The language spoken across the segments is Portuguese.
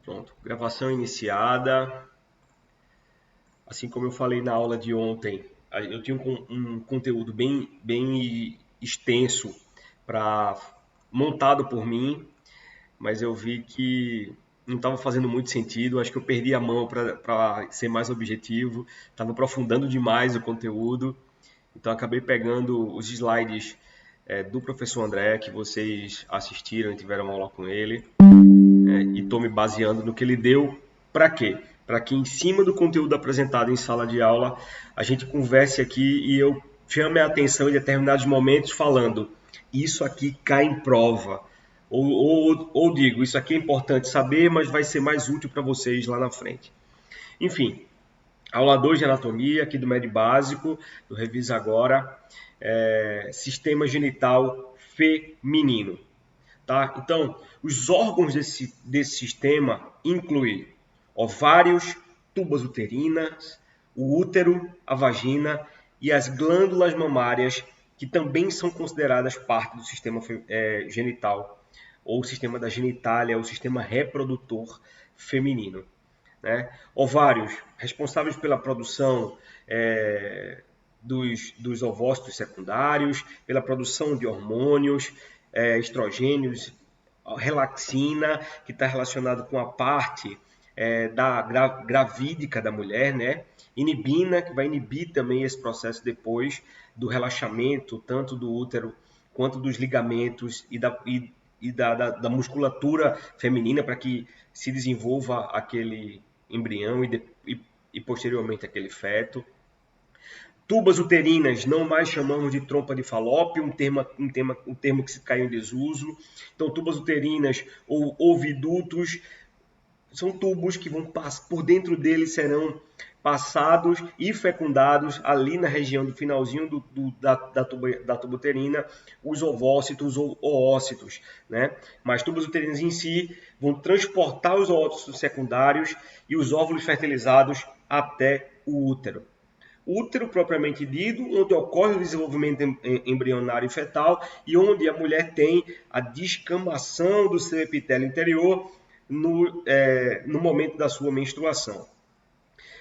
Pronto, gravação iniciada. Assim como eu falei na aula de ontem, eu tinha um conteúdo bem extenso montado por mim, mas eu vi que não estava fazendo muito sentido. Acho que eu perdi a mão para ser mais objetivo, estava aprofundando demais o conteúdo, então acabei pegando os slides do professor André, que vocês assistiram e tiveram aula com ele, e estou me baseando no que ele deu. Para quê? Para que em cima do conteúdo apresentado em sala de aula, a gente converse aqui e eu chame a atenção em determinados momentos falando: isso aqui cai em prova. Ou digo, isso aqui é importante saber, mas vai ser mais útil para vocês lá na frente. Enfim, aula 2 de anatomia, aqui do Med Básico, do Revisa Agora, sistema genital feminino. Tá? Então, os órgãos desse sistema incluem ovários, tubas uterinas, o útero, a vagina e as glândulas mamárias, que também são consideradas parte do sistema genital, ou sistema da genitália, ou sistema reprodutor feminino. Né? Ovários, responsáveis pela produção dos ovócitos secundários, pela produção de hormônios, estrogênios, relaxina, que está relacionado com a parte gravídica da mulher, né? Inibina, que vai inibir também esse processo depois do relaxamento, tanto do útero quanto dos ligamentos da musculatura feminina, para que se desenvolva aquele embrião e posteriormente aquele feto. Tubas uterinas, não mais chamamos de trompa de Falópio, um termo que se caiu em desuso. Então, tubas uterinas ou ovidutos são tubos que vão por dentro deles serão passados e fecundados ali na região do finalzinho da tuba uterina, os ovócitos ou oócitos, né? Mas tubas uterinas em si vão transportar os oócitos secundários e os óvulos fertilizados até o útero. O útero propriamente dito, onde ocorre o desenvolvimento embrionário e fetal e onde a mulher tem a descamação do seu epitélio interior no momento da sua menstruação.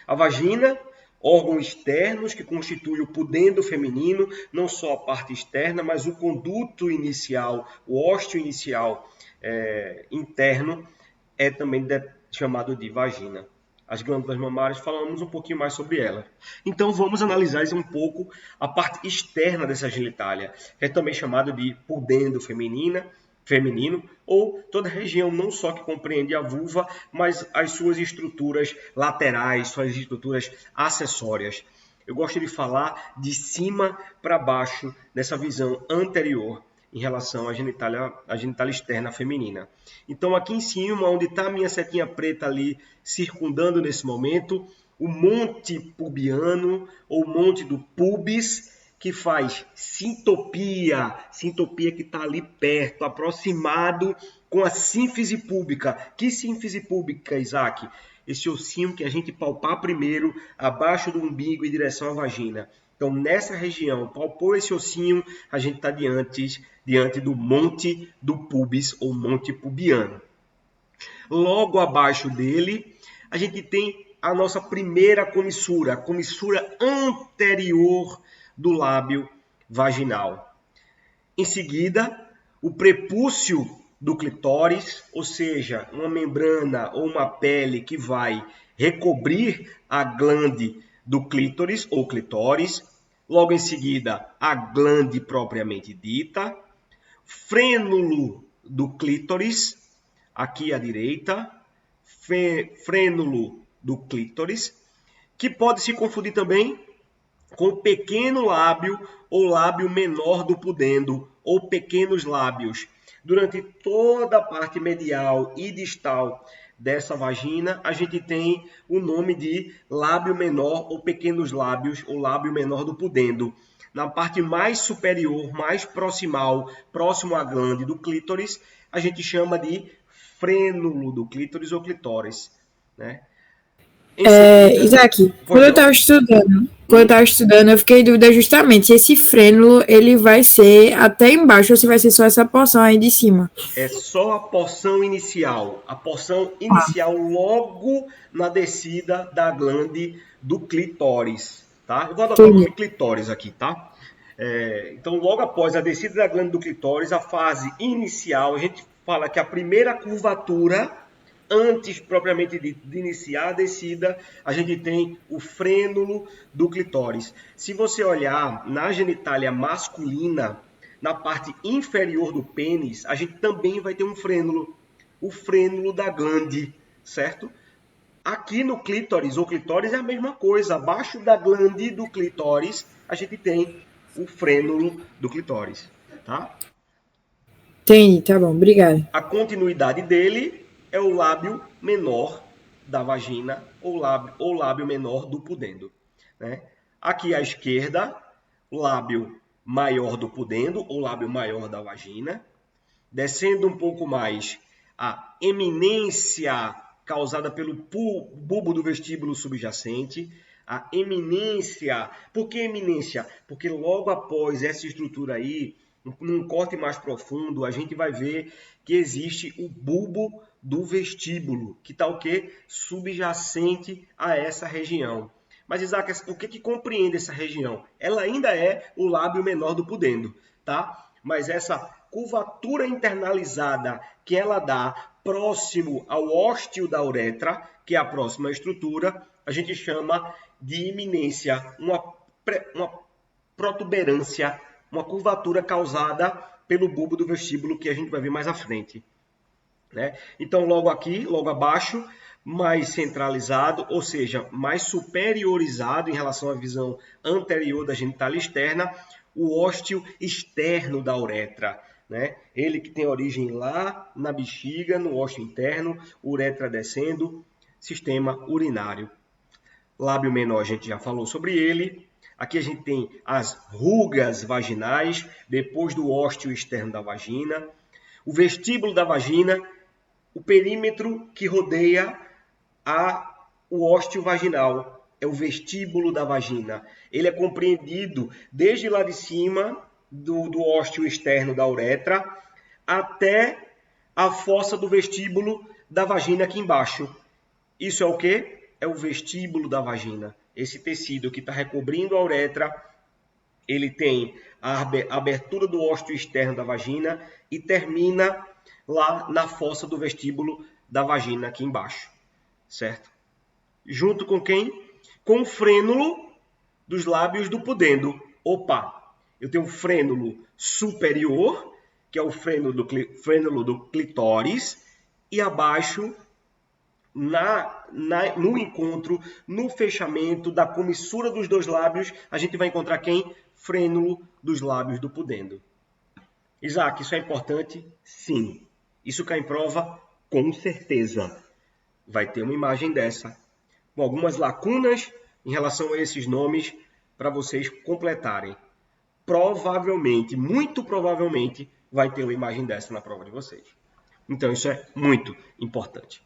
A vagina, órgãos externos que constitui o pudendo feminino, não só a parte externa, mas o conduto inicial, o ósteo inicial interno, é também chamado de vagina. As glândulas mamárias, falamos um pouquinho mais sobre elas. Então vamos analisar um pouco a parte externa dessa genitália, que é também chamado de pudendo feminino, ou toda a região não só que compreende a vulva, mas as suas estruturas laterais, suas estruturas acessórias. Eu gosto de falar de cima para baixo nessa visão anterior em relação à genitália externa feminina. Então aqui em cima, onde está a minha setinha preta ali circundando nesse momento, o monte pubiano ou monte do pubis, que faz sintopia que está ali perto, aproximado com a sínfise púbica. Que sínfise púbica, Isaac? Esse ossinho que a gente palpar primeiro, abaixo do umbigo em direção à vagina. Então, nessa região, palpou esse ossinho, a gente está diante do monte do pubis ou monte pubiano. Logo abaixo dele, a gente tem a nossa primeira comissura, a comissura anterior do lábio vaginal. Em seguida, o prepúcio do clitóris, ou seja, uma membrana ou uma pele que vai recobrir a glande do clítoris ou clitóris. Logo em seguida, a glande propriamente dita, frênulo do clítoris, aqui à direita, frênulo do clítoris, que pode se confundir também com o pequeno lábio ou lábio menor do pudendo, ou pequenos lábios. Durante toda a parte medial e distal dessa vagina, a gente tem o nome de lábio menor ou pequenos lábios, ou lábio menor do pudendo. Na parte mais superior, mais proximal, próximo à glande do clítoris, a gente chama de frênulo do clítoris ou clitóris, né? Em seguida, Isaac, pois não? quando eu Hum, tava estudando, eu fiquei em dúvida justamente se esse frênulo ele vai ser até embaixo ou se vai ser só essa porção aí de cima. é só a porção inicial logo na descida da glande do clitóris, tá? Eu vou adotar o Entendi. nome clitóris aqui, tá? Então, logo após a descida da glande do clitóris, a fase inicial, a gente fala que a primeira curvatura, antes propriamente de iniciar a descida, a gente tem o frênulo do clitóris. Se você olhar na genitália masculina, na parte inferior do pênis, a gente também vai ter um frênulo, o frênulo da glande, certo? Aqui no clítoris, o clitóris é a mesma coisa. Abaixo da glande do clitóris, a gente tem o frênulo do clitóris, tá? Entendi, tá bom, obrigada. A continuidade dele é o lábio menor da vagina ou lábio menor do pudendo, né? Aqui à esquerda, lábio maior do pudendo ou lábio maior da vagina. Descendo um pouco mais, a eminência causada pelo bulbo do vestíbulo subjacente. A eminência. Por que eminência? Porque logo após essa estrutura aí, num corte mais profundo, a gente vai ver que existe o bulbo do vestíbulo, que está o quê? Subjacente a essa região. Mas, Isaac, o que compreende essa região? Ela ainda é o lábio menor do pudendo, tá? Mas essa curvatura internalizada que ela dá próximo ao ósteo da uretra, que é a próxima estrutura, a gente chama de iminência, uma protuberância, uma curvatura causada pelo bulbo do vestíbulo que a gente vai ver mais à frente, né? Então, logo aqui, logo abaixo, mais centralizado, ou seja, mais superiorizado em relação à visão anterior da genitália externa, o ósteo externo da uretra, né? Ele que tem origem lá na bexiga, no ósteo interno, uretra descendo, sistema urinário. Lábio menor, a gente já falou sobre ele. Aqui a gente tem as rugas vaginais, depois do ósteo externo da vagina. O vestíbulo da vagina, o perímetro que rodeia o ósteo vaginal, é o vestíbulo da vagina. Ele é compreendido desde lá de cima do ósteo externo da uretra até a fossa do vestíbulo da vagina aqui embaixo. Isso é o quê? É o vestíbulo da vagina. Esse tecido que está recobrindo a uretra, ele tem a abertura do ósteo externo da vagina e termina lá na fossa do vestíbulo da vagina aqui embaixo, certo? Junto com quem? Com o frênulo dos lábios do pudendo. Opa, eu tenho o frênulo superior, que é o frênulo do clitóris, e abaixo, no encontro, no fechamento da comissura dos dois lábios, a gente vai encontrar quem? Frênulo dos lábios do pudendo. Isaac, isso é importante? Sim. Isso cai em prova? Com certeza. Vai ter uma imagem dessa, com algumas lacunas em relação a esses nomes para vocês completarem. Provavelmente, muito provavelmente, vai ter uma imagem dessa na prova de vocês. Então, isso é muito importante.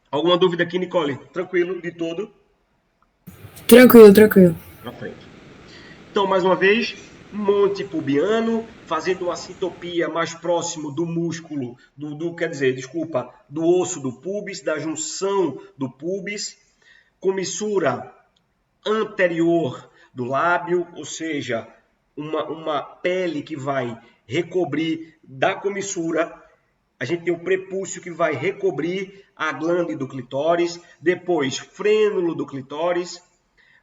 Alguma dúvida aqui, Nicole? Tranquilo de todo? Tranquilo, tranquilo. Para frente. Então, mais uma vez, monte pubiano, fazendo uma sintopia mais próximo do músculo, quer dizer, desculpa, do osso do pubis, da junção do pubis, comissura anterior do lábio, ou seja, uma pele que vai recobrir da comissura. A gente tem o prepúcio que vai recobrir a glande do clitóris, depois frênulo do clitóris,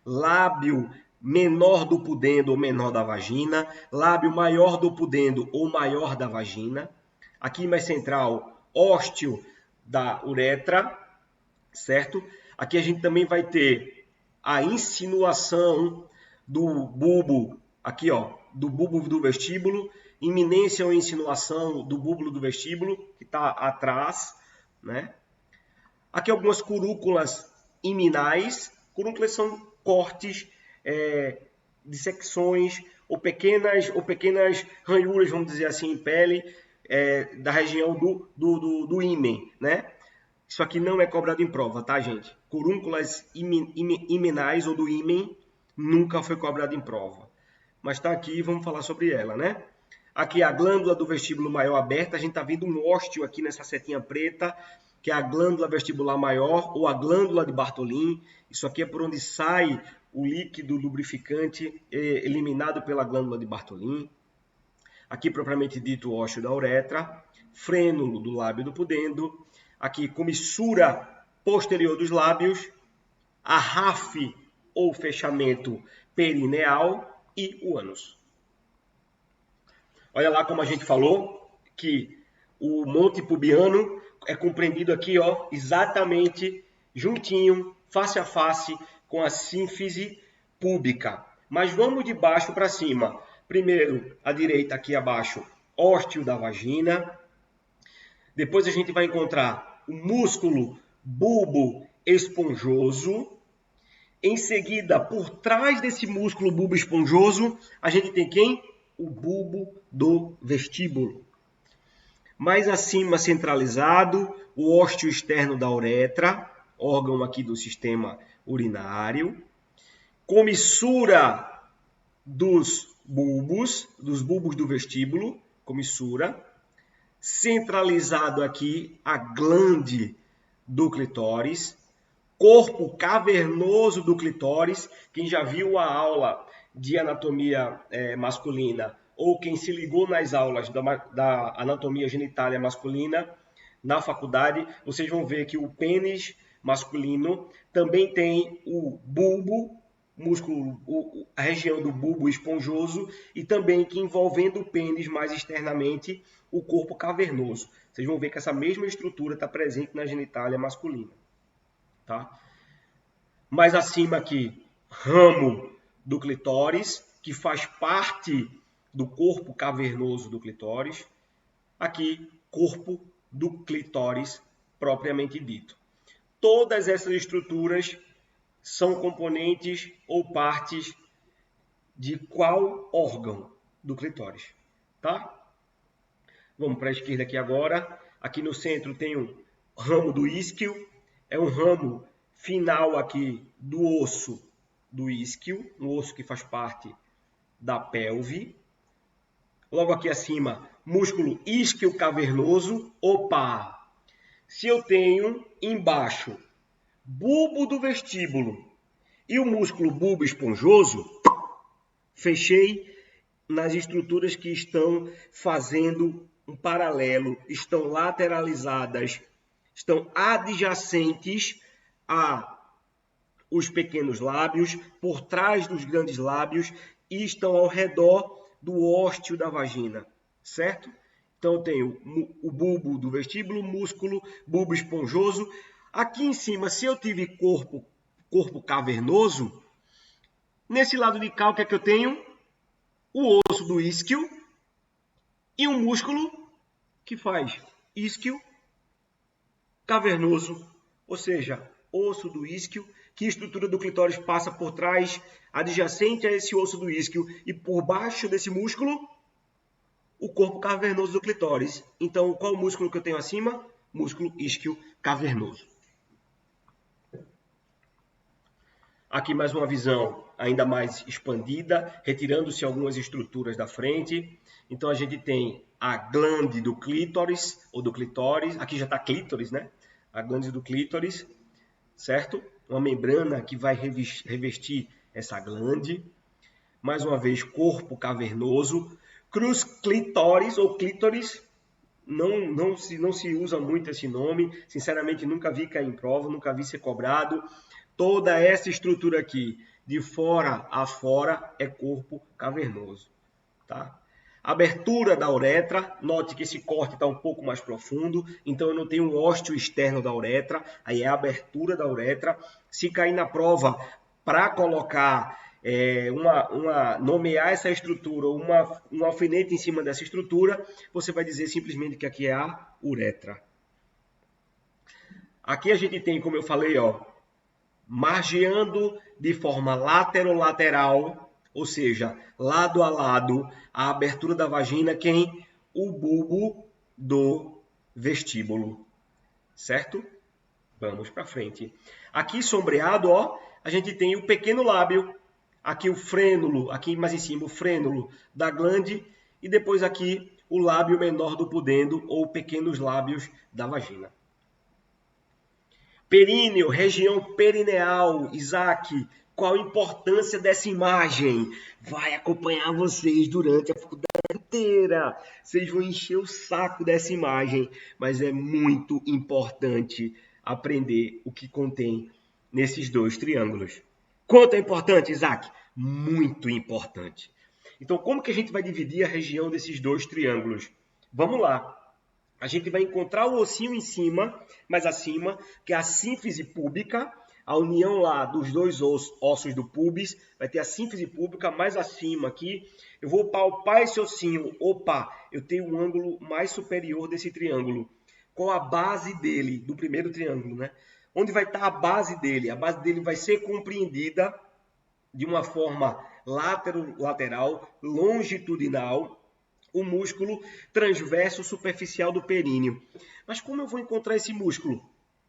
lábio menor do pudendo ou menor da vagina, lábio maior do pudendo ou maior da vagina. Aqui mais central, ósteo da uretra, certo? Aqui a gente também vai ter a insinuação do bulbo, aqui ó, do bulbo do vestíbulo, iminência ou insinuação do bulbo do vestíbulo, que está atrás, né? Aqui algumas curúculas iminais. Curúculas são cortes, dissecções ou pequenas ranhuras, vamos dizer assim, em pele da região do ímen, né? Isso aqui não é cobrado em prova, tá, gente? Curúnculas himenais ou do ímen nunca foi cobrado em prova. Mas está aqui e vamos falar sobre ela, né? Aqui a glândula do vestíbulo maior aberta, a gente está vendo um ósteo aqui nessa setinha preta, que é a glândula vestibular maior ou a glândula de Bartholin. Isso aqui é por onde sai o líquido lubrificante eliminado pela glândula de Bartholin. Aqui, propriamente dito, o ósteo da uretra, frênulo do lábio do pudendo, aqui comissura posterior dos lábios, a RAF ou fechamento perineal e o ânus. Olha lá como a gente falou que o monte pubiano é compreendido aqui, ó, exatamente juntinho, face a face com a sínfise púbica. Mas vamos de baixo para cima. Primeiro, à direita aqui abaixo, ósteo da vagina. Depois a gente vai encontrar o músculo bulbo esponjoso. Em seguida, por trás desse músculo bulbo esponjoso, a gente tem quem? O bulbo do vestíbulo. Mais acima, centralizado, o ósteo externo da uretra, órgão aqui do sistema urinário. Comissura dos bulbos do vestíbulo, comissura. Centralizado aqui, a glande do clitóris. Corpo cavernoso do clitóris. Quem já viu a aula de anatomia masculina ou quem se ligou nas aulas da anatomia genitália masculina na faculdade, vocês vão ver que o pênis masculino também tem o bulbo, músculo, a região do bulbo esponjoso e também que envolvendo o pênis mais externamente, o corpo cavernoso. Vocês vão ver que essa mesma estrutura está presente na genitália masculina. Tá? Mais acima aqui, ramo do clitóris, que faz parte do corpo cavernoso do clitóris. Aqui, corpo do clitóris propriamente dito. Todas essas estruturas são componentes ou partes de qual órgão do clitóris, tá? Vamos para a esquerda aqui agora. Aqui no centro tem um ramo do isquio, é um ramo final aqui do osso do isquio, um osso que faz parte da pelve. Logo aqui acima, músculo isquio cavernoso. Opa! Se eu tenho embaixo bulbo do vestíbulo e o músculo bulbo esponjoso, fechei nas estruturas que estão fazendo um paralelo, estão lateralizadas, estão adjacentes a os pequenos lábios, por trás dos grandes lábios e estão ao redor do ósteo da vagina, certo? Então eu tenho o bulbo do vestíbulo, músculo, bulbo esponjoso. Aqui em cima, se eu tive corpo cavernoso, nesse lado de cá o que é que eu tenho? O osso do isquio e um músculo que faz isquio cavernoso, ou seja, osso do isquio, que estrutura do clitóris passa por trás, adjacente a esse osso do isquio e por baixo desse músculo, o corpo cavernoso do clitóris. Então, qual músculo que eu tenho acima? Músculo isquio cavernoso. Aqui mais uma visão ainda mais expandida, retirando-se algumas estruturas da frente. Então, a gente tem a glande do clítoris, ou do clitóris. Aqui já está clítoris, né? A glande do clítoris, certo? Uma membrana que vai revestir essa glande. Mais uma vez, corpo cavernoso. Cruz clitóris ou clítoris. Não se usa muito esse nome. Sinceramente, nunca vi cair em prova, nunca vi ser cobrado. Toda essa estrutura aqui, de fora a fora, é corpo cavernoso. Tá? Abertura da uretra, note que esse corte está um pouco mais profundo, então eu não tenho um ósteo externo da uretra, aí é a abertura da uretra. Se cair na prova para colocar, nomear essa estrutura, um alfinete em cima dessa estrutura, você vai dizer simplesmente que aqui é a uretra. Aqui a gente tem, como eu falei, ó, margeando de forma laterolateral, ou seja, lado a lado, a abertura da vagina, quem? O bulbo do vestíbulo, certo? Vamos para frente. Aqui sombreado, ó, a gente tem o pequeno lábio, aqui o frênulo, aqui mais em cima o frênulo da glande e depois aqui o lábio menor do pudendo ou pequenos lábios da vagina. Períneo, região perineal, Isaac, qual a importância dessa imagem? Vai acompanhar vocês durante a faculdade inteira. Vocês vão encher o saco dessa imagem, mas é muito importante aprender o que contém nesses dois triângulos. Quanto é importante, Isaac? Muito importante. Então, como que a gente vai dividir a região desses dois triângulos? Vamos lá. A gente vai encontrar o ossinho em cima, mais acima, que é a sínfise púbica, a união lá dos dois ossos do pubis, vai ter a sínfise púbica mais acima aqui. Eu vou palpar esse ossinho. Opa, eu tenho um ângulo mais superior desse triângulo. Qual a base dele, do primeiro triângulo, né? Onde vai estar a base dele? A base dele vai ser compreendida de uma forma lateral, longitudinal, o músculo transverso superficial do períneo. Mas como eu vou encontrar esse músculo?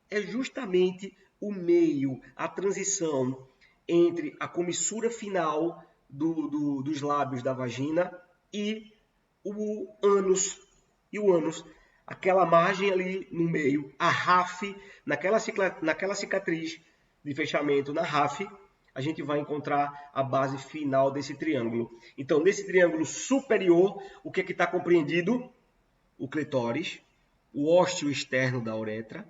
É justamente o meio, a transição entre a comissura final dos lábios da vagina e o ânus. Aquela margem ali no meio, a RAF, naquela cicatriz de fechamento na RAF, a gente vai encontrar a base final desse triângulo. Então, nesse triângulo superior, o que está compreendido? O clitóris, o ósteo externo da uretra,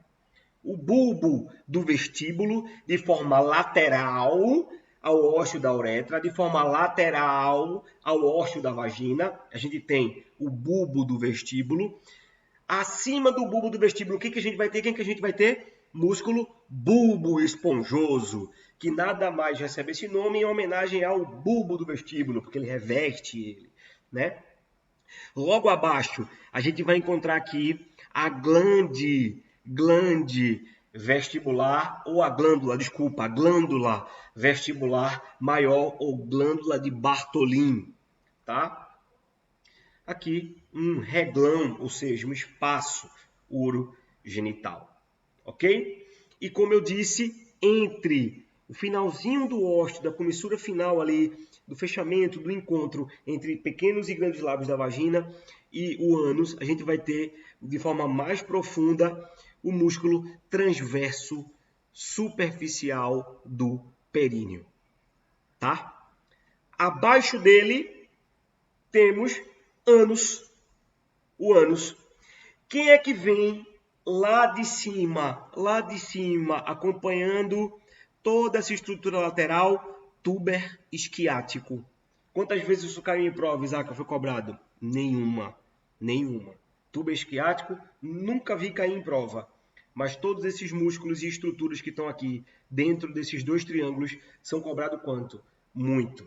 o bulbo do vestíbulo, de forma lateral ao ósteo da uretra, de forma lateral ao ósteo da vagina. A gente tem o bulbo do vestíbulo. Acima do bulbo do vestíbulo, o que a gente vai ter? Quem que a gente vai ter? Músculo bulbo esponjoso, que nada mais recebe esse nome em homenagem ao bulbo do vestíbulo, porque ele reveste ele, né? Logo abaixo, a gente vai encontrar aqui a glande vestibular, ou a glândula vestibular maior, ou glândula de Bartholin, tá? Aqui um reglão, ou seja, um espaço urogenital, ok? E como eu disse, entre o finalzinho do ósteo, da comissura final ali, do fechamento, do encontro entre pequenos e grandes lábios da vagina e o ânus, a gente vai ter, de forma mais profunda, o músculo transverso superficial do períneo, tá? Abaixo dele temos o ânus. Quem é que vem lá de cima, acompanhando toda essa estrutura lateral? Túber isquiático. Quantas vezes isso caiu em prova, Isaac, foi cobrado? Nenhuma. Túber isquiático, nunca vi cair em prova. Mas todos esses músculos e estruturas que estão aqui dentro desses dois triângulos são cobrados quanto? Muito.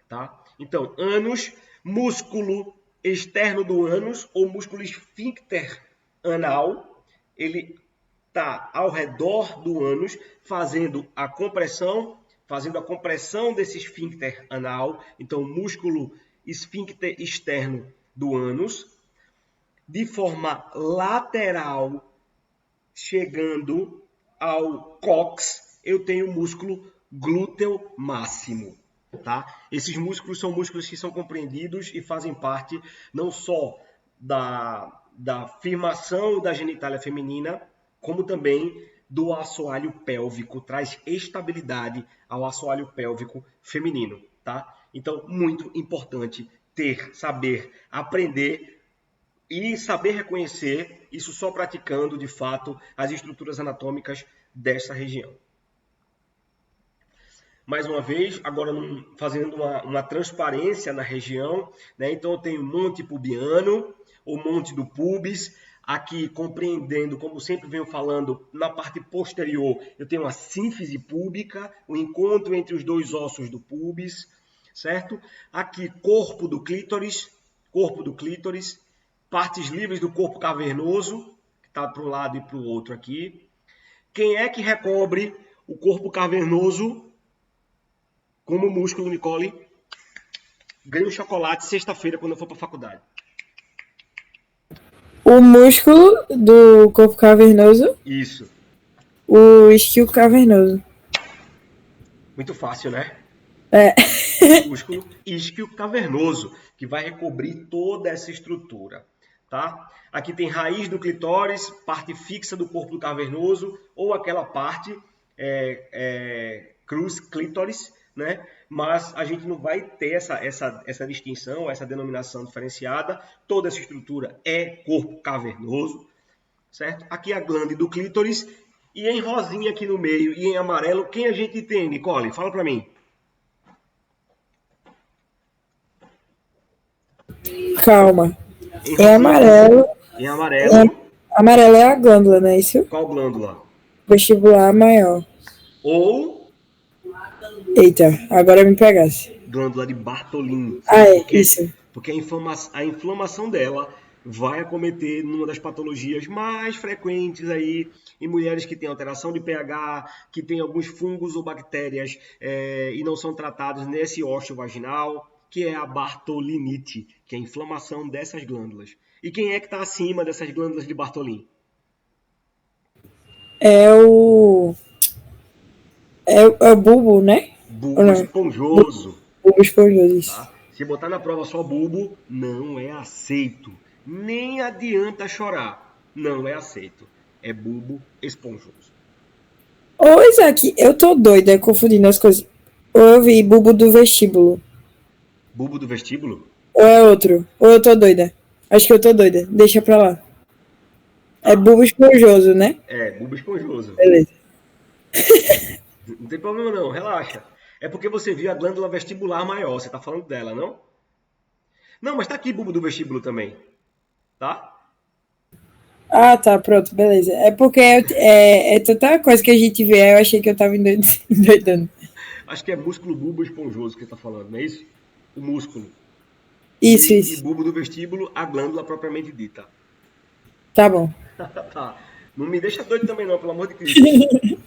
Tá? Então, ânus, músculo externo do ânus, ou músculo esfíncter anal, ele está ao redor do ânus, fazendo a compressão desse esfíncter anal. Então, músculo esfíncter externo do ânus, de forma lateral, chegando ao cóccix, eu tenho o músculo glúteo máximo. Tá? Esses músculos são músculos que são compreendidos e fazem parte não só da firmação da genitália feminina, como também do assoalho pélvico, traz estabilidade ao assoalho pélvico feminino. Tá? Então, muito importante saber aprender e saber reconhecer, isso só praticando, de fato, as estruturas anatômicas dessa região. Mais uma vez, agora fazendo uma transparência na região, né? Então eu tenho o monte pubiano, o monte do pubis, aqui compreendendo, como sempre venho falando, na parte posterior, eu tenho a sínfise púbica, o encontro entre os dois ossos do pubis, certo? Aqui, corpo do clítoris, partes livres do corpo cavernoso, que está para um lado e para o outro aqui. Quem é que recobre o corpo cavernoso como músculo, Nicole? Ganhe um chocolate sexta-feira quando eu for para a faculdade. O músculo do corpo cavernoso? Isso. O isquio cavernoso. Muito fácil, né? É. Músculo isquio cavernoso, que vai recobrir toda essa estrutura, tá? Aqui tem raiz do clitóris, parte fixa do corpo do cavernoso, ou aquela parte cruz clítoris, né? Mas a gente não vai ter essa distinção, essa denominação diferenciada. Toda essa estrutura é corpo cavernoso, certo? Aqui a glândula do clítoris, e em rosinha aqui no meio e em amarelo, quem a gente tem, Nicole? Fala para mim. Calma. Em É rosinha aqui, amarelo. em amarelo, Amarelo é a glândula, não é isso? qual glândula? Vestibular maior. Ou Eita, agora me pegasse. glândula de Bartholin, Ah, certo? é, isso. Porque a inflamação dela vai acometer numa das patologias mais frequentes aí em mulheres que têm alteração de pH, que têm alguns fungos ou bactérias e não são tratados nesse ósseo vaginal, que é a Bartholinite, que é a inflamação dessas glândulas. E quem é que está acima dessas glândulas de Bartholin? É o. É o bulbo, né? Ou Bulbo não? esponjoso. Bulbo esponjoso, isso. Tá? Se botar na prova só bulbo, não é aceito. Nem adianta chorar. Não é aceito. É bulbo esponjoso. Ô, Isaac, eu tô doida confundindo as coisas. Ou eu vi bulbo do vestíbulo. Bulbo do vestíbulo? Ou é outro. Ou eu tô doida. Acho que eu tô doida. Deixa pra lá. É Tá. bulbo esponjoso, né? É, bulbo esponjoso. Beleza. Não tem problema não, relaxa. É porque você viu a glândula vestibular maior, você tá falando dela, não? Não, mas tá aqui bulbo do vestíbulo também, tá? Ah, tá, pronto, beleza. É porque é tanta coisa que a gente vê, aí eu achei que eu tava endoidando. Acho que é músculo bulbo esponjoso que você tá falando, não é isso? O músculo. Isso, E isso. bulbo do vestíbulo, a glândula propriamente dita. Tá bom. Tá. Não me deixa doido também não, pelo amor de Cristo.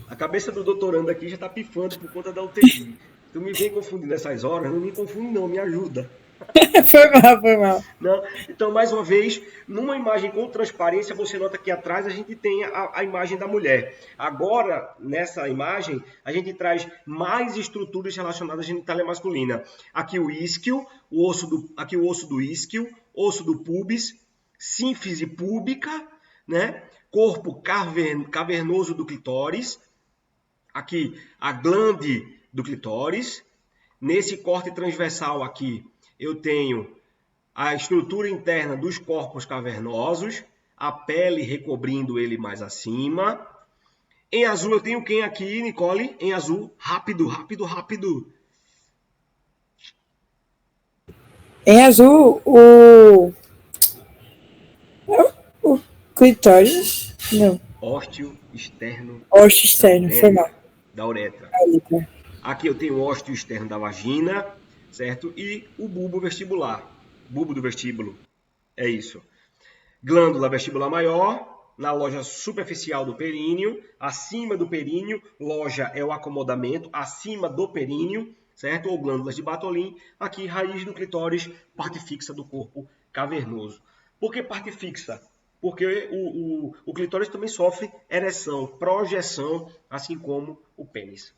A cabeça do doutorando aqui já tá pifando por conta da UTI. Tu me vem confundindo nessas horas, não me confunde não, me ajuda. Foi mal, foi mal. Não? Então, mais uma vez, numa imagem com transparência, você nota que atrás a gente tem a imagem da mulher. Agora, nessa imagem, a gente traz mais estruturas relacionadas à genitália masculina. Aqui o isquio, aqui o osso do isquio, osso do pubis, sínfise púbica, né? Corpo cavernoso do clitóris, aqui a glande do clitóris. Nesse corte transversal aqui, eu tenho a estrutura interna dos corpos cavernosos, a pele recobrindo ele mais acima. Em azul eu tenho quem aqui, Nicole? Em azul, rápido, rápido, rápido. Em azul, o clitóris. Não. Ósteo externo Osso da externo, foi mal. uretra. Da uretra. A letra. Aqui eu tenho o ósteo externo da vagina, certo? E o bulbo vestibular. Bulbo do vestíbulo. É isso. Glândula vestibular maior, na loja superficial do períneo, acima do períneo, loja é o acomodamento, acima do períneo, certo? Ou glândulas de Bartholin, aqui raiz do clitóris, parte fixa do corpo cavernoso. Por que parte fixa? Porque o clitóris também sofre ereção, projeção, assim como o pênis.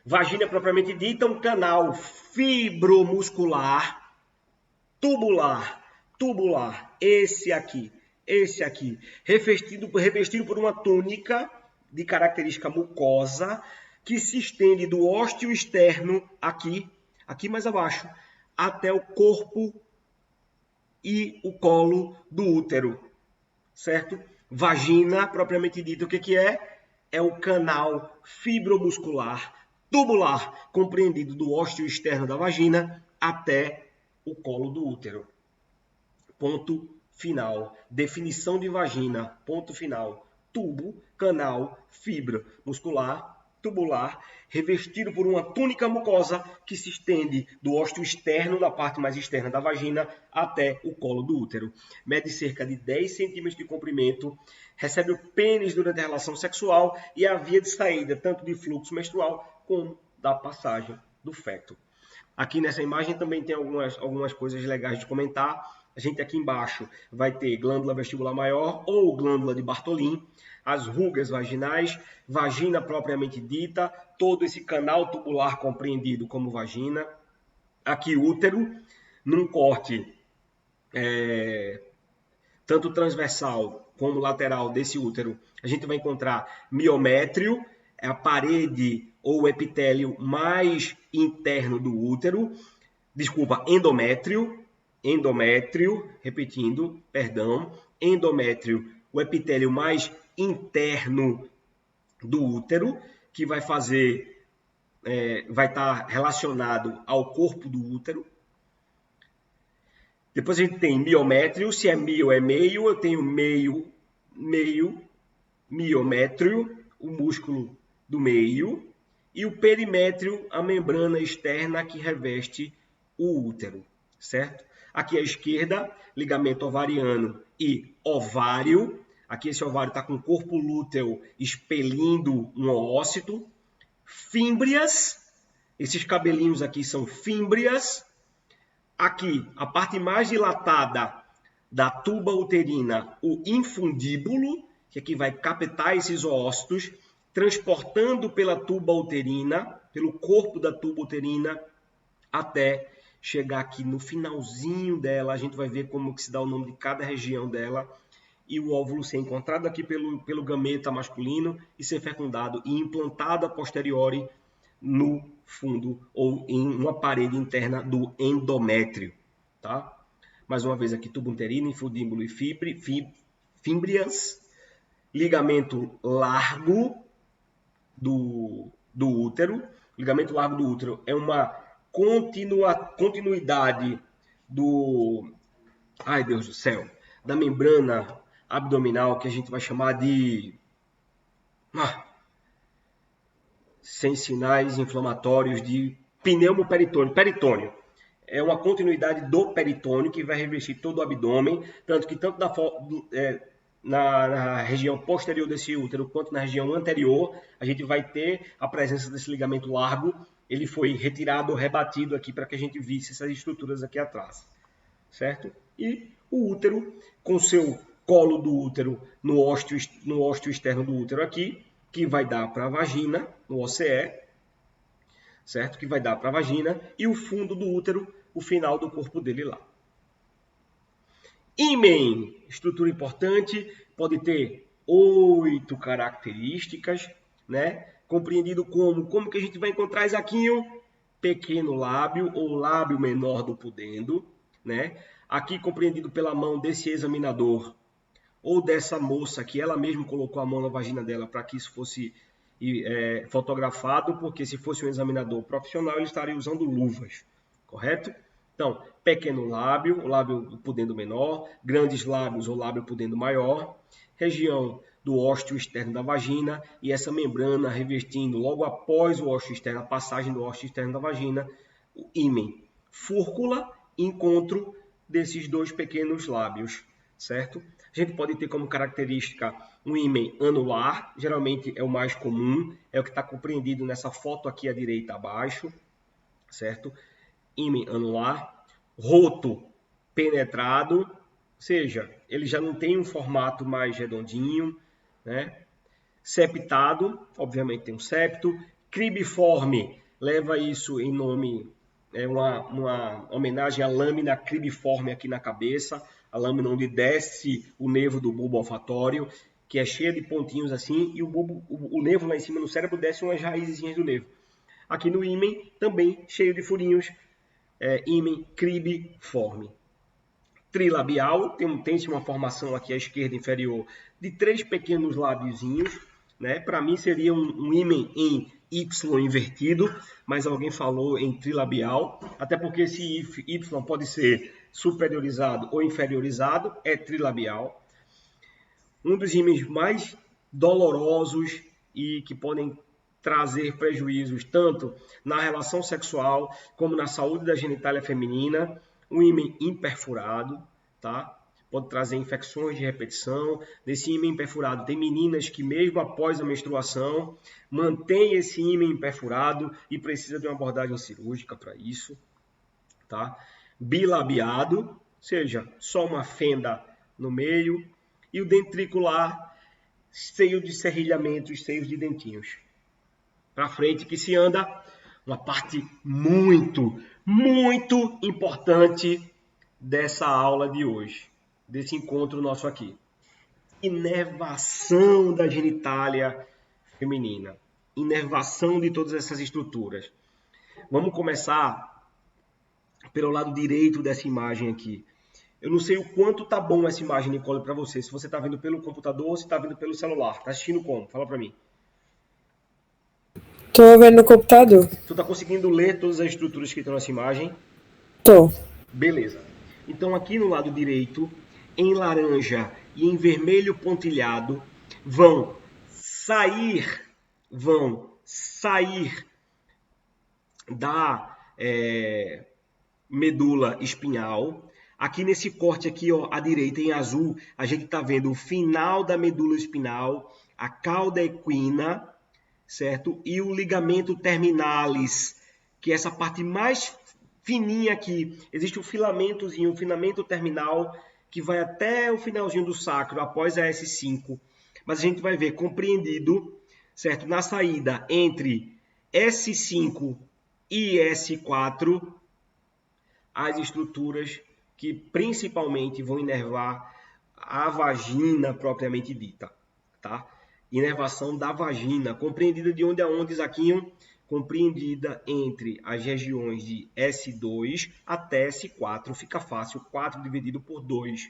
Vagina propriamente dita, um canal fibromuscular, tubular, esse aqui, revestido por uma túnica de característica mucosa que se estende do ósteo externo aqui mais abaixo, até o corpo e o colo do útero, certo? Vagina, propriamente dita, o que é? É o canal fibromuscular tubular compreendido do ósteo externo da vagina até o colo do útero. Ponto final. Definição de vagina. Ponto final. Tubo, canal, fibra muscular, tubular, revestido por uma túnica mucosa que se estende do ósteo externo, da parte mais externa da vagina, até o colo do útero. Mede cerca de 10 centímetros de comprimento, recebe o pênis durante a relação sexual e a via de saída, tanto de fluxo menstrual como da passagem do feto. Aqui nessa imagem também tem algumas coisas legais de comentar. a gente aqui embaixo vai ter glândula vestibular maior ou glândula de Bartholin, as rugas vaginais, vagina propriamente dita, todo esse canal tubular compreendido como vagina, aqui útero, num corte tanto transversal como lateral desse útero, a gente vai encontrar miométrio, é a parede ou o epitélio mais interno do útero, endométrio, repetindo, perdão, endométrio, o epitélio mais interno do útero, que vai estar relacionado ao corpo do útero. Depois a gente tem miométrio, se é mio é meio, eu tenho miométrio, o músculo do meio, e o perimétrio, a membrana externa que reveste o útero, certo? Aqui à esquerda, ligamento ovariano e ovário. Aqui esse ovário está com o corpo lúteo expelindo um oócito. Fímbrias, esses cabelinhos aqui são fímbrias. Aqui, a parte mais dilatada da tuba uterina, o infundíbulo, que aqui vai captar esses oócitos, transportando pela tuba uterina, pelo corpo da tuba uterina, até chegar aqui no finalzinho dela. A gente vai ver como que se dá o nome de cada região dela, e o óvulo ser encontrado aqui pelo gameta masculino e ser fecundado e implantado a posteriori no fundo ou em uma parede interna do endométrio, tá? Mais uma vez aqui, tubo uterino, infundíbulo e fímbrias, ligamento largo do útero. Ligamento largo do útero é uma continuidade ai Deus do céu, da membrana abdominal, que a gente vai chamar de sem sinais inflamatórios, de peritônio. É uma continuidade do peritônio que vai revestir todo o abdômen, tanto que tanto na região posterior desse útero quanto na região anterior, a gente vai ter a presença desse ligamento largo. Ele foi retirado ou rebatido aqui para que a gente visse essas estruturas aqui atrás, certo? E o útero, com seu colo do útero no ósteo externo do útero aqui, que vai dar para a vagina, no OCE, certo? Que vai dar para a vagina, e o fundo do útero, o final do corpo dele lá. Ímen, estrutura importante, pode ter 8 características, né? Compreendido como que a gente vai encontrar Isaquinho? Pequeno lábio ou lábio menor do pudendo, né? Aqui compreendido pela mão desse examinador ou dessa moça que ela mesma colocou a mão na vagina dela para que isso fosse fotografado, porque se fosse um examinador profissional ele estaria usando luvas, correto? Então, pequeno lábio, o lábio pudendo menor, grandes lábios ou lábio pudendo maior, região do ósteo externo da vagina e essa membrana revestindo logo após o ósteo externo, a passagem do ósteo externo da vagina, o ímen. Fúrcula, encontro desses dois pequenos lábios, certo? A gente pode ter como característica um ímen anular, geralmente é o mais comum, é o que está compreendido nessa foto aqui à direita abaixo, certo? Ímen anular, roto penetrado, ou seja, ele já não tem um formato mais redondinho, né? Septado, obviamente tem um septo, cribiforme, leva isso em nome, uma homenagem à lâmina cribiforme aqui na cabeça, a lâmina onde desce o nervo do bulbo olfatório, que é cheia de pontinhos assim, e o nervo lá em cima no cérebro desce umas raizinhas do nervo. Aqui no ímen, também cheio de furinhos, ímen cribiforme. Trilabial, tem uma formação aqui à esquerda inferior de 3 pequenos lábiozinhos, né? Para mim seria um ímen em Y invertido, mas alguém falou em trilabial, até porque esse Y pode ser superiorizado ou inferiorizado, é trilabial. Um dos ímens mais dolorosos e que podem trazer prejuízos tanto na relação sexual como na saúde da genitália feminina, um ímen imperfurado, tá? Pode trazer infecções de repetição. Nesse ímen imperfurado, tem meninas que mesmo após a menstruação, mantém esse ímen imperfurado e precisa de uma abordagem cirúrgica para isso, tá? Bilabiado, seja, só uma fenda no meio, e o dentricular, cheio de serrilhamentos, cheios de dentinhos. Para frente que se anda, uma parte muito, muito importante dessa aula de hoje, desse encontro nosso aqui. Inervação da genitália feminina. Inervação de todas essas estruturas. Vamos começar pelo lado direito dessa imagem aqui. Eu não sei o quanto tá bom essa imagem, Nicole, para você. Se você está vendo pelo computador ou se está vendo pelo celular. Está assistindo como? Fala para mim. Tô vendo no computador. Tu está conseguindo ler todas as estruturas que estão nessa imagem? Tô. Beleza. Então aqui no lado direito, em laranja e em vermelho pontilhado, vão sair da medula espinhal. Aqui nesse corte aqui, ó, à direita em azul, a gente está vendo o final da medula espinhal, a cauda equina, certo? E o ligamento terminalis, que é essa parte mais fininha aqui. Existe um filamentozinho, um filamento terminal, que vai até o finalzinho do sacro, após a S5. Mas a gente vai ver compreendido, certo? Na saída entre S5 e S4, as estruturas que principalmente vão inervar a vagina propriamente dita, tá? Inervação da vagina, compreendida de onde a onde, Isaquinho? Compreendida entre as regiões de S2 até S4, fica fácil, 4 dividido por 2,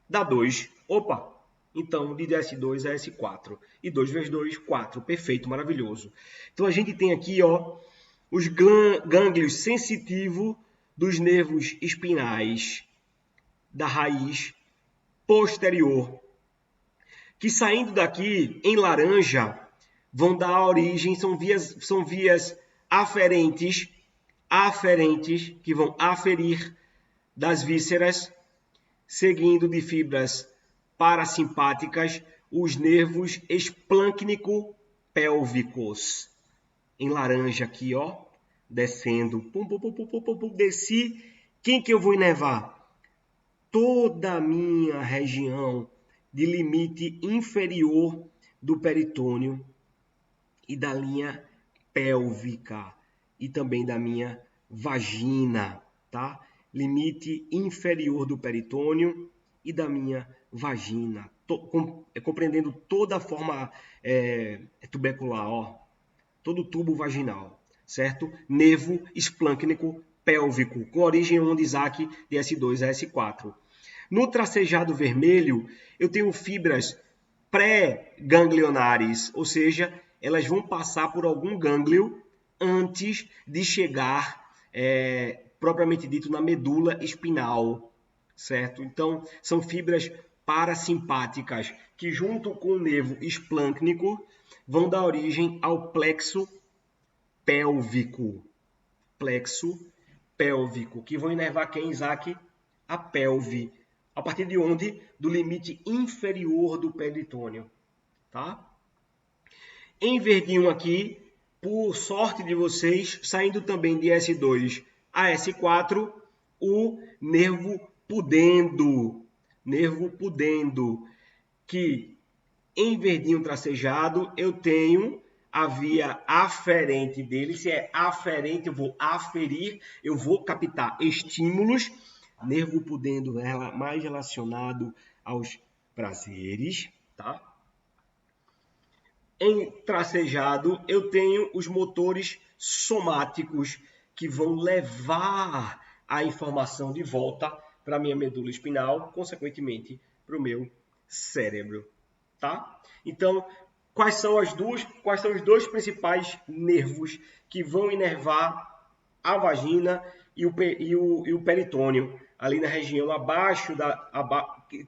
dá 2. Opa! Então, de S2 a S4. E 2 vezes 2, 4. Perfeito, maravilhoso. Então, a gente tem aqui, ó, os gânglios sensitivos dos nervos espinais da raiz posterior, que saindo daqui em laranja vão dar origem, são vias aferentes que vão aferir das vísceras, seguindo de fibras parasimpáticas os nervos esplâncnico-pélvicos. Em laranja aqui, ó, descendo, desci. Quem que eu vou inervar? Toda a minha região de limite inferior do peritônio e da linha pélvica e também da minha vagina, tá? Limite inferior do peritônio e da minha vagina, compreendendo toda a forma tubercular, ó, todo o tubo vaginal, certo? Nervo esplâncnico pélvico, com origem onde Isaac de S2 a S4. No tracejado vermelho, eu tenho fibras pré-ganglionares, ou seja, elas vão passar por algum gânglio antes de chegar, propriamente dito, na medula espinal, certo? Então, são fibras parasimpáticas que, junto com o nervo esplâncnico, vão dar origem ao plexo pélvico. Plexo pélvico, que vão inervar quem, Isaac? A pelve. A partir de onde? Do limite inferior do peritônio, tá? Em verdinho aqui, por sorte de vocês, saindo também de S2 a S4, o nervo pudendo. Nervo pudendo, que em verdinho tracejado eu tenho a via aferente dele. Se é aferente, eu vou aferir, eu vou captar estímulos. Nervo pudendo mais relacionado aos prazeres, tá? Em tracejado, eu tenho os motores somáticos que vão levar a informação de volta para a minha medula espinal, consequentemente para o meu cérebro, tá? Então, quais são os dois principais nervos que vão inervar a vagina e o peritônio, ali na região abaixo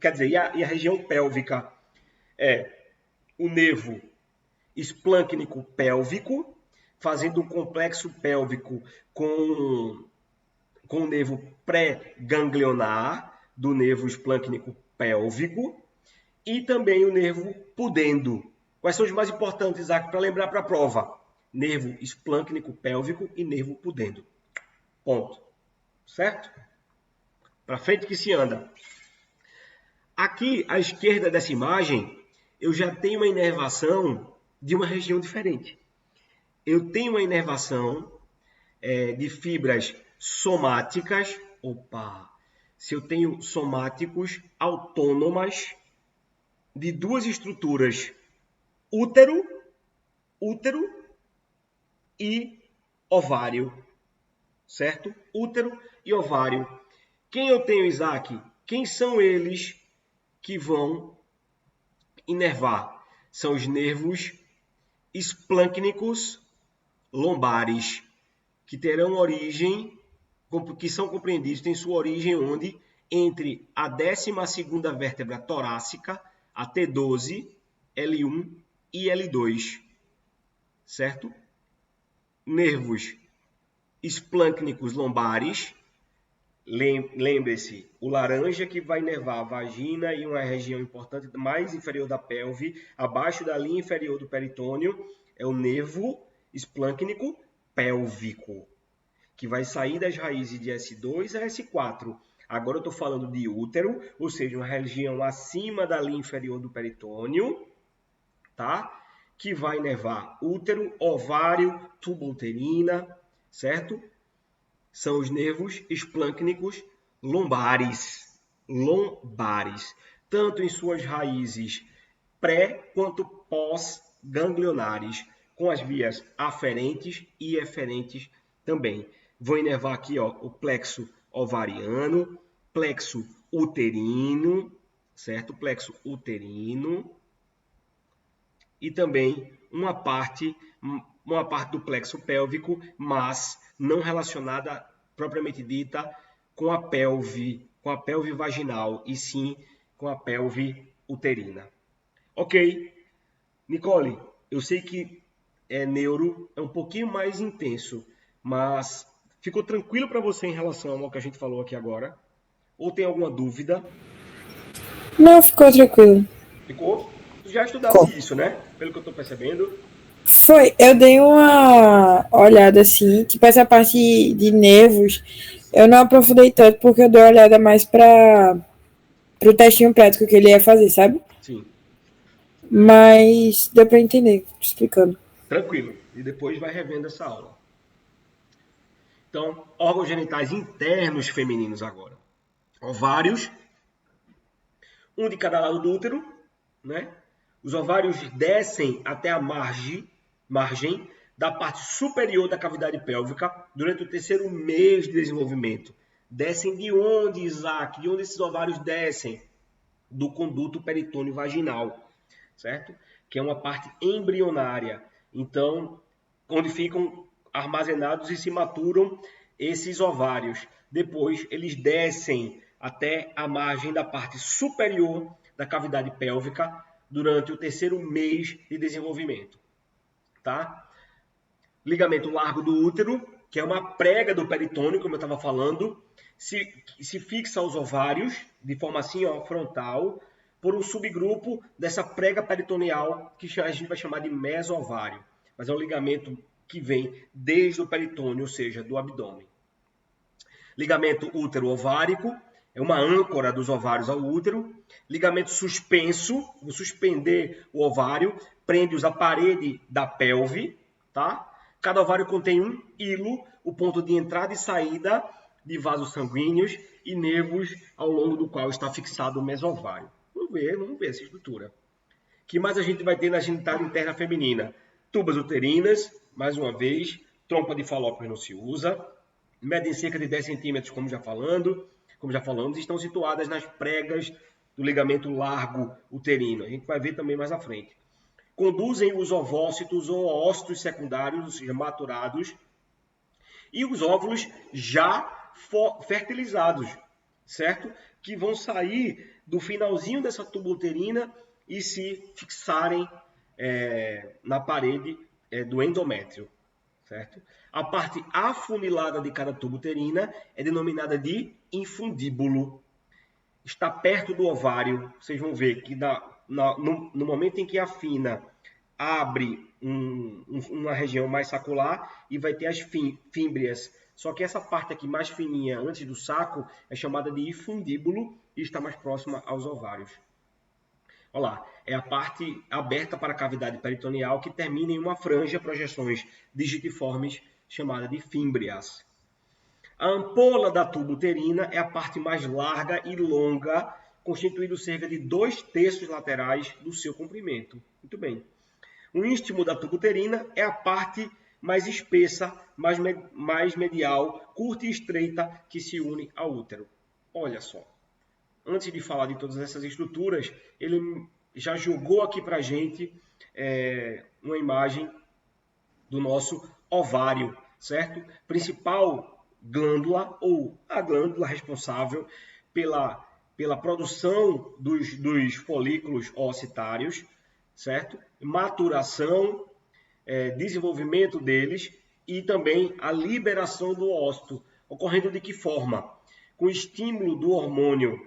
quer dizer, e a região pélvica? É o nervo esplâncnico pélvico, fazendo um complexo pélvico com o nervo pré-ganglionar do nervo esplâncnico pélvico e também o nervo pudendo. Quais são os mais importantes, Isaac, para lembrar para a prova? Nervo esplâncnico pélvico e nervo pudendo. Ponto. Certo? Para frente que se anda. Aqui, à esquerda dessa imagem, eu já tenho uma inervação de uma região diferente. Eu tenho uma inervação de fibras somáticas. Opa! Se eu tenho somáticos autônomas de duas estruturas, útero e ovário, certo? Útero e ovário. Quem eu tenho, Isaac? Quem são eles que vão inervar? São os nervos esplâncnicos lombares, que terão origem, que são compreendidos, têm sua origem onde? Entre a 12ª vértebra torácica, a T12, L1 e L2, certo? Nervos esplâncnicos lombares, lembre-se, o laranja que vai inervar a vagina e uma região importante mais inferior da pelve, abaixo da linha inferior do peritônio, é o nervo esplâncnico pélvico, que vai sair das raízes de S2 a S4. Agora eu estou falando de útero, ou seja, uma região acima da linha inferior do peritônio, tá? Que vai inervar útero, ovário, tuba uterina, certo? São os nervos esplâncnicos lombares, tanto em suas raízes pré quanto pós-ganglionares, com as vias aferentes e eferentes também. Vou inervar aqui o plexo ovariano, plexo uterino, certo? Plexo uterino e também uma parte do plexo pélvico, mas não relacionada propriamente dita com a pelve vaginal, e sim com a pelve uterina. Ok, Nicole, eu sei que neuro é um pouquinho mais intenso, mas ficou tranquilo para você em relação ao que a gente falou aqui agora? Ou tem alguma dúvida? Não, ficou tranquilo. Ficou? Tu já Ficou. estudasse isso, né? Pelo que eu estou percebendo. Foi, eu dei uma olhada assim, tipo essa parte de nervos, eu não aprofundei tanto porque eu dei uma olhada mais para o testinho prático que ele ia fazer, sabe? Sim. Mas deu para entender, explicando. Tranquilo. E depois vai revendo essa aula. Então, órgãos genitais internos femininos agora. Ovários, um de cada lado do útero, né? Os ovários descem até a margem da parte superior da cavidade pélvica durante o terceiro mês de desenvolvimento. Descem de onde, Isaac? De onde esses ovários descem? Do conduto peritônio vaginal, certo? Que é uma parte embrionária. Então, onde ficam armazenados e se maturam esses ovários. Depois, eles descem até a margem da parte superior da cavidade pélvica durante o terceiro mês de desenvolvimento, tá? Ligamento largo do útero, que é uma prega do peritônio, como eu estava falando, se fixa aos ovários de forma assim, frontal, por um subgrupo dessa prega peritoneal que a gente vai chamar de mesovário. Mas é um ligamento que vem desde o peritônio, ou seja, do abdômen. Ligamento útero-ovárico, é uma âncora dos ovários ao útero. Ligamento suspenso, vou suspender o ovário, prende-os à parede da pelve, tá? Cada ovário contém um hilo, o ponto de entrada e saída de vasos sanguíneos e nervos ao longo do qual está fixado o mesovário. Vamos ver essa estrutura. O que mais a gente vai ter na genitália interna feminina? Tubas uterinas, mais uma vez, trompa de Falópio não se usa, medem cerca de 10 centímetros, como já falamos, estão situadas nas pregas do ligamento largo uterino. A gente vai ver também mais à frente. Conduzem os ovócitos ou ócitos secundários, ou seja, maturados, e os óvulos já fertilizados, certo? Que vão sair do finalzinho dessa tuba uterina e se fixarem na parede do endométrio, certo? A parte afunilada de cada tuba uterina é denominada de infundíbulo. Está perto do ovário. Vocês vão ver que no momento em que afina, abre uma região mais sacular e vai ter as fímbrias Só que essa parte aqui mais fininha, antes do saco, é chamada de infundíbulo e está mais próxima aos ovários. Olha lá, é a parte aberta para a cavidade peritoneal que termina em uma franja, projeções digitiformes, chamada de fímbrias. A ampola da tuba uterina é a parte mais larga e longa, constituindo cerca de 2/3 laterais do seu comprimento. Muito bem. O istmo da tuba uterina é a parte mais espessa, mais medial, curta e estreita, que se une ao útero. Olha só. Antes de falar de todas essas estruturas, ele já jogou aqui para a gente uma imagem do nosso ovário, certo? Principal glândula, ou a glândula responsável pela produção dos folículos oocitários, certo? Maturação, desenvolvimento deles e também a liberação do ócito, ocorrendo de que forma? Com estímulo do hormônio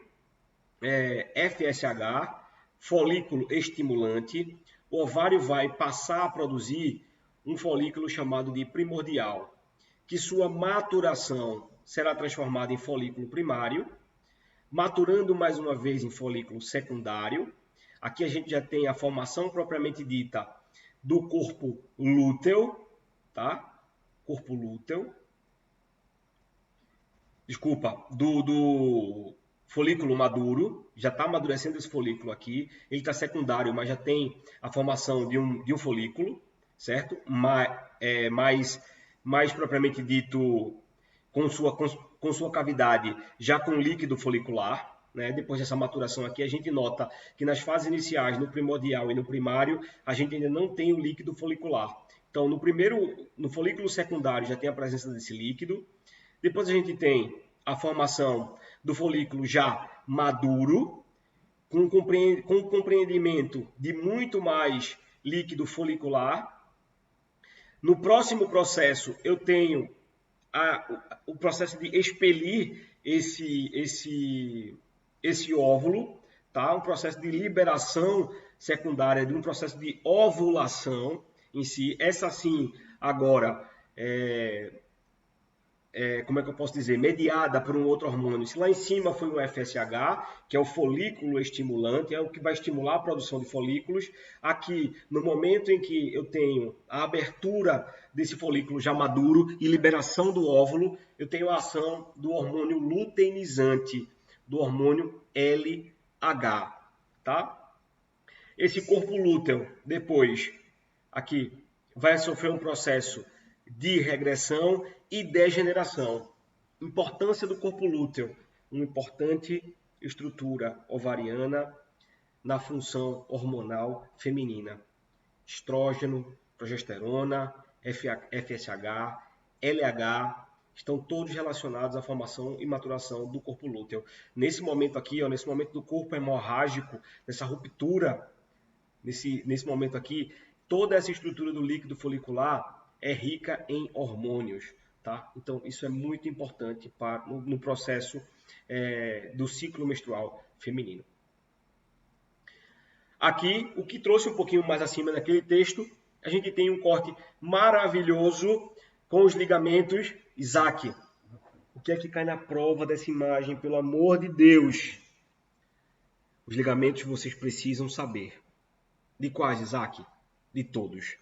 FSH, folículo estimulante, o ovário vai passar a produzir um folículo chamado de primordial, que sua maturação será transformada em folículo primário, maturando mais uma vez em folículo secundário. Aqui a gente já tem a formação propriamente dita do corpo lúteo, tá? Corpo lúteo. Desculpa, do folículo maduro, já está amadurecendo esse folículo aqui, ele está secundário, mas já tem a formação de um folículo, certo? Mais propriamente dito, com sua cavidade, já com líquido folicular, né? Depois dessa maturação aqui, a gente nota que nas fases iniciais, no primordial e no primário, a gente ainda não tem o líquido folicular. Então, no folículo secundário já tem a presença desse líquido. Depois a gente tem a formação do folículo já maduro, com compreendimento de muito mais líquido folicular. No próximo processo, eu tenho o processo de expelir esse óvulo, tá? Um processo de liberação secundária de um processo de ovulação em si. Essa sim, agora, como é que eu posso dizer, mediada por um outro hormônio. Se lá em cima foi um FSH, que é o folículo estimulante, é o que vai estimular a produção de folículos. Aqui, no momento em que eu tenho a abertura desse folículo já maduro e liberação do óvulo, eu tenho a ação do hormônio luteinizante, do hormônio LH, tá? Esse corpo lúteo, depois, aqui, vai sofrer um processo de regressão e degeneração. Importância do corpo lúteo, uma importante estrutura ovariana na função hormonal feminina. Estrógeno, progesterona, FSH, LH, estão todos relacionados à formação e maturação do corpo lúteo. Nesse momento aqui, nesse momento do corpo hemorrágico, nessa ruptura, nesse momento aqui, toda essa estrutura do líquido folicular é rica em hormônios, tá? Então, isso é muito importante no processo do ciclo menstrual feminino. Aqui, o que trouxe um pouquinho mais acima naquele texto, a gente tem um corte maravilhoso com os ligamentos. Isaac, o que é que cai na prova dessa imagem, pelo amor de Deus? Os ligamentos vocês precisam saber. De quais, Isaac? De todos.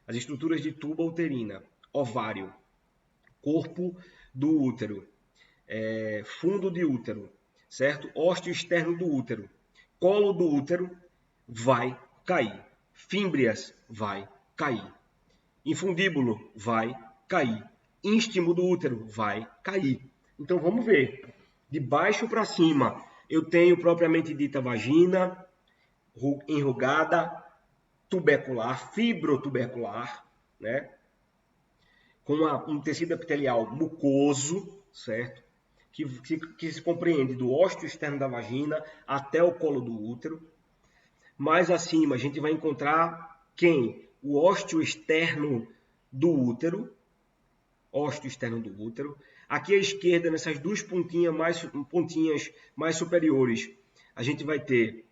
As estruturas de tuba uterina, ovário, corpo do útero, fundo de útero, certo? Ósteo externo do útero, colo do útero vai cair, fímbrias vai cair, infundíbulo vai cair, istmo do útero vai cair. Então vamos ver, de baixo para cima eu tenho propriamente dita vagina enrugada, tubercular, fibrotubercular, né? Com um tecido epitelial mucoso, certo? Que se compreende do ósteo externo da vagina até o colo do útero. Mais acima, a gente vai encontrar quem? O ósteo externo do útero. Ósteo externo do útero. Aqui à esquerda, nessas duas pontinhas mais superiores, a gente vai ter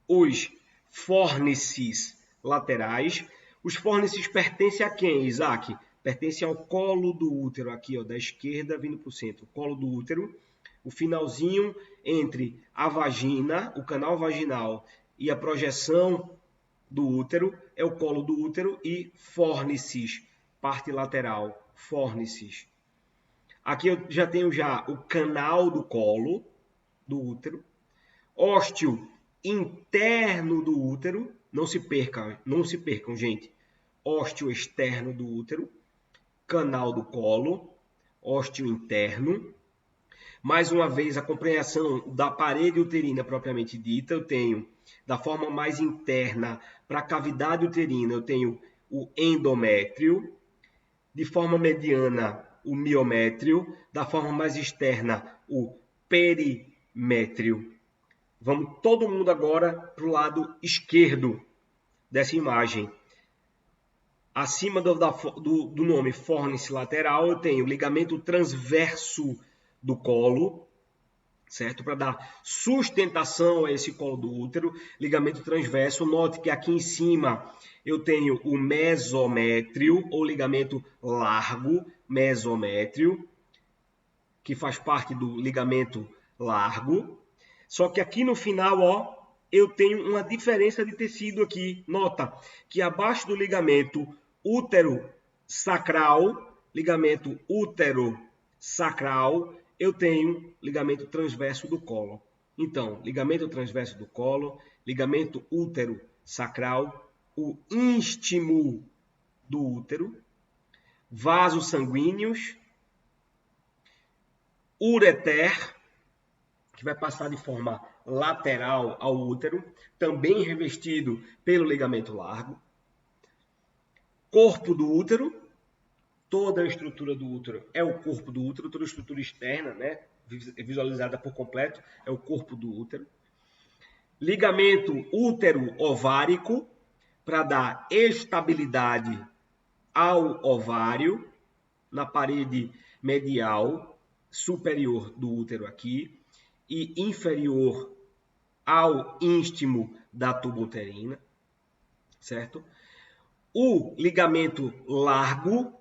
os fórnices laterais. Os fórnices pertencem a quem, Isaac? pertence ao colo do útero, aqui ó, da esquerda vindo para o centro, o colo do útero, o finalzinho entre a vagina, o canal vaginal e a projeção do útero é o colo do útero e fórnices, parte lateral, fórnices. Aqui eu já tenho o canal do colo do útero, ósteo interno do útero, não se percam, gente. Ósteo externo do útero, canal do colo, ósteo interno. Mais uma vez, a compreensão da parede uterina propriamente dita, eu tenho da forma mais interna para a cavidade uterina, eu tenho o endométrio, de forma mediana, o miométrio, da forma mais externa, o perimétrio. Vamos todo mundo agora para o lado esquerdo dessa imagem. Acima do nome fórnice lateral, eu tenho ligamento transverso do colo, certo? Para dar sustentação a esse colo do útero, ligamento transverso. Note que aqui em cima eu tenho o mesométrio, ou ligamento largo, mesométrio, que faz parte do ligamento largo. Só que aqui no final, ó, eu tenho uma diferença de tecido aqui. Nota que abaixo do ligamento útero sacral, eu tenho ligamento transverso do colo. Então, ligamento transverso do colo, ligamento útero sacral, o ístimo do útero, vasos sanguíneos, ureter, que vai passar de forma lateral ao útero, também revestido pelo ligamento largo, corpo do útero, toda a estrutura do útero é o corpo do útero, toda a estrutura externa, né, visualizada por completo, é o corpo do útero. Ligamento útero-ovárico, para dar estabilidade ao ovário, na parede medial superior do útero aqui, e inferior ao ístimo da tuba uterina, certo? O ligamento largo,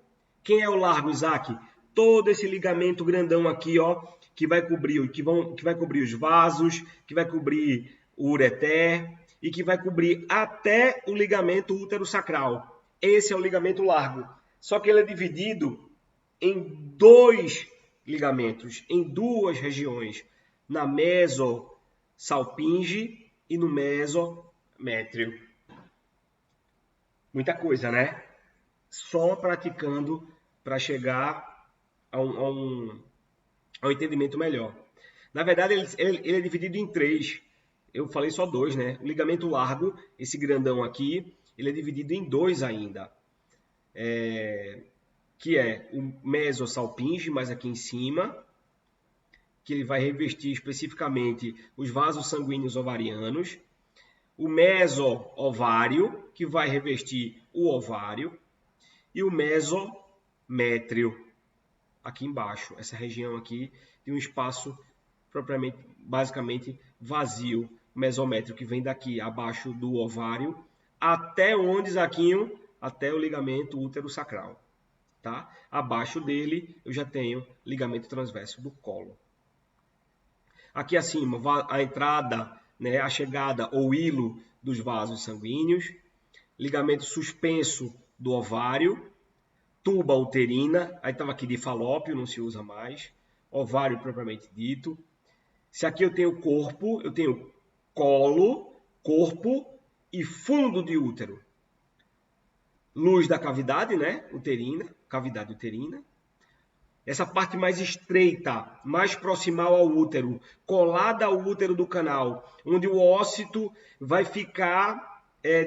quem é o largo, Isaac? Todo esse ligamento grandão aqui, ó, que vai cobrir os vasos, que vai cobrir o ureter e que vai cobrir até o ligamento útero-sacral. Esse é o ligamento largo. Só que ele é dividido em dois ligamentos, em duas regiões, na mesosalpinge e no mesométrio. Muita coisa, né? Só praticando para chegar a um entendimento melhor. Na verdade, ele é dividido em três. Eu falei só dois, né? O ligamento largo, esse grandão aqui, ele é dividido em dois ainda. Que é o mesosalpinge, mais aqui em cima, que ele vai revestir especificamente os vasos sanguíneos ovarianos. O meso-ovário, que vai revestir o ovário. E o mesométrio, aqui embaixo. Essa região aqui tem um espaço basicamente vazio, mesométrio, que vem daqui abaixo do ovário até onde, Zaquinho? Até o ligamento útero-sacral. Tá? Abaixo dele eu já tenho ligamento transverso do colo. Aqui acima, a entrada, né, a chegada ou hilo dos vasos sanguíneos, ligamento suspenso do ovário, tuba uterina, aí estava aqui de falópio, não se usa mais, ovário propriamente dito. Se aqui eu tenho corpo, eu tenho colo, corpo e fundo de útero. Luz da cavidade, né, uterina, cavidade uterina. Essa parte mais estreita, mais proximal ao útero, colada ao útero do canal, onde o ócito vai ficar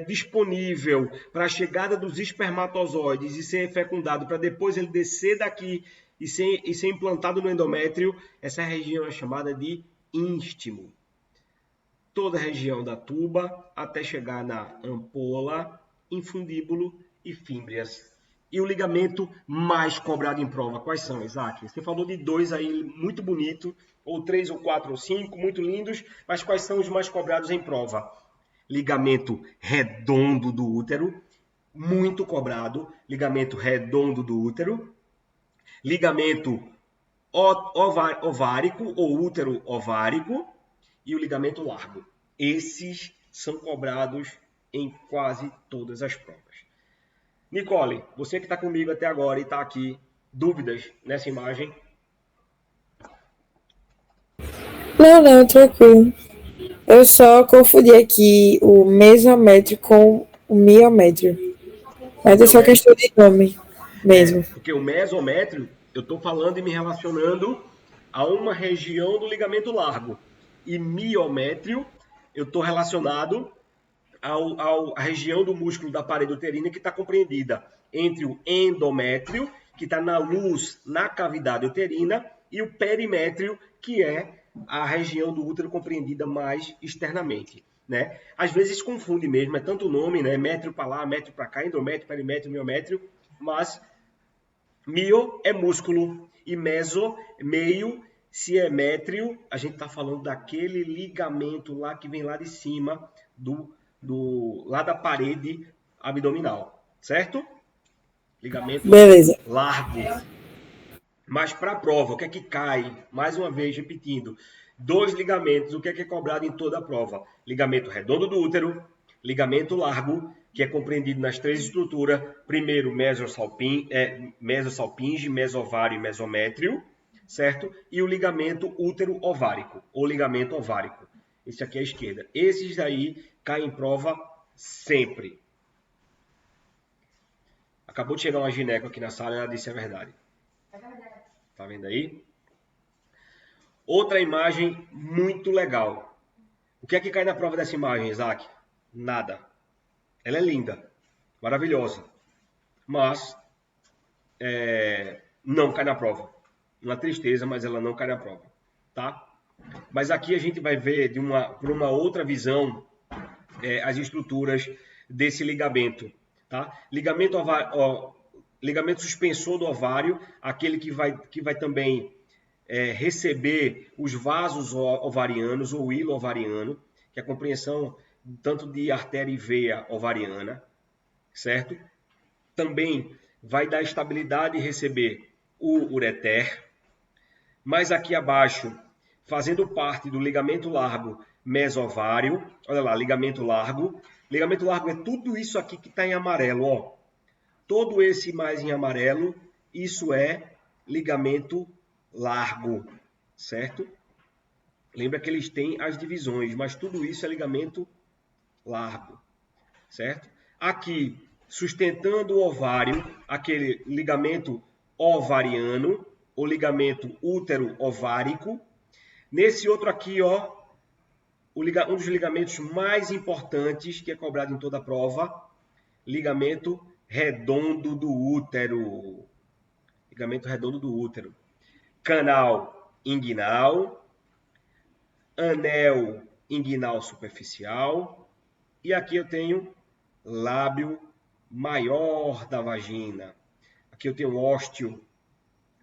disponível para a chegada dos espermatozoides e ser fecundado, para depois ele descer daqui e ser implantado no endométrio. Essa região é chamada de ístimo. Toda a região da tuba até chegar na ampola, infundíbulo e fímbrias. E o ligamento mais cobrado em prova, quais são, Isaac? Você falou de dois aí, muito bonito, ou 3, ou 4, ou 5, muito lindos, mas quais são os mais cobrados em prova? Ligamento redondo do útero, muito cobrado, ligamento redondo do útero, ligamento ovárico ou útero ovárico e o ligamento largo. Esses são cobrados em quase todas as provas. Nicole, você que está comigo até agora e está aqui, dúvidas nessa imagem? Não, tranquilo. Eu só confundi aqui o mesométrio com o miométrio. Mas é só questão de nome mesmo. Porque o mesométrio, eu estou falando e me relacionando a uma região do ligamento largo. E miométrio, eu estou relacionado à região do músculo da parede uterina que está compreendida entre o endométrio, que está na luz, na cavidade uterina, e o perimétrio, que é a região do útero compreendida mais externamente. Né? Às vezes confunde mesmo, é tanto nome, né? Métrio para lá, métrio para cá, endométrio, perimétrio, miométrio, mas mio é músculo e meso, meio, se é métrio, a gente está falando daquele ligamento lá que vem lá de cima, lá da parede abdominal, certo? Ligamento Beleza. largo. Mas para a prova, o que é que cai? Mais uma vez, repetindo. 2 ligamentos, o que é cobrado em toda a prova? Ligamento redondo do útero, ligamento largo, que é compreendido nas 3 estruturas. Primeiro, mesosalpinge, mesovário e mesométrio, certo? E o ligamento útero-ovárico, ou ligamento ovárico. Esse aqui é a esquerda. Esses aí caem em prova sempre. Acabou de chegar uma gineco aqui na sala e ela disse a verdade. Tá vendo aí? Outra imagem muito legal. O que é que cai na prova dessa imagem, Isaac? Nada. Ela é linda, maravilhosa, mas não cai na prova. Uma tristeza, mas ela não cai na prova, tá? Mas aqui a gente vai ver por uma outra visão as estruturas desse ligamento, tá? Ligamento suspensor do ovário, aquele que vai também receber os vasos ovarianos ou hilo ovariano, que é a compreensão tanto de artéria e veia ovariana, certo? Também vai dar estabilidade e receber o ureter. Mais aqui abaixo, fazendo parte do ligamento largo mesovário, olha lá, ligamento largo. Ligamento largo é tudo isso aqui que está em amarelo, ó. Todo esse mais em amarelo, isso é ligamento largo, certo? Lembra que eles têm as divisões, mas tudo isso é ligamento largo, certo? Aqui, sustentando o ovário, aquele ligamento ovariano, ou ligamento útero-ovárico. Nesse outro aqui, ó, um dos ligamentos mais importantes que é cobrado em toda a prova, ligamento redondo do útero. Ligamento redondo do útero. Canal inguinal, anel inguinal superficial, e aqui eu tenho lábio maior da vagina. Aqui eu tenho ósteo,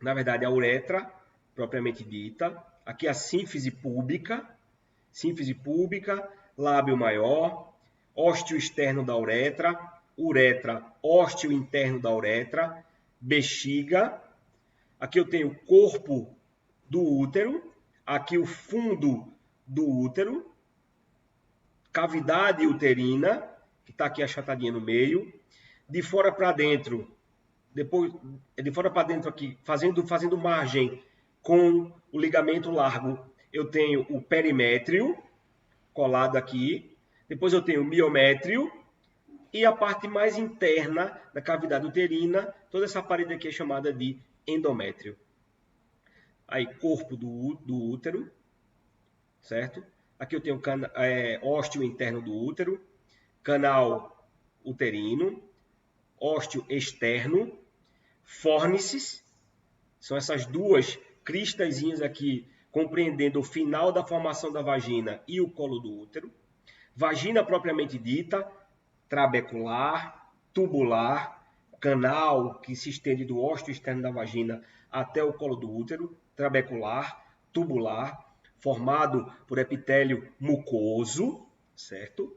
na verdade a uretra, propriamente dita. Aqui a sínfise púbica, lábio maior, ósteo externo da uretra, ósteo interno da uretra, bexiga. Aqui eu tenho o corpo do útero, aqui o fundo do útero, cavidade uterina, que está aqui achatadinha no meio, de fora para dentro, depois de fora para dentro aqui, fazendo margem com o ligamento largo, eu tenho o perimétrio colado aqui, depois eu tenho o miométrio e a parte mais interna da cavidade uterina, toda essa parede aqui é chamada de endométrio. Aí, corpo do útero, certo? Aqui eu tenho ósteo interno do útero, canal uterino, ósteo externo, fórnices, são essas duas cristazinhas aqui, compreendendo o final da formação da vagina e o colo do útero. Vagina propriamente dita, trabecular, tubular, canal que se estende do ósteo externo da vagina até o colo do útero, trabecular, tubular, formado por epitélio mucoso, certo?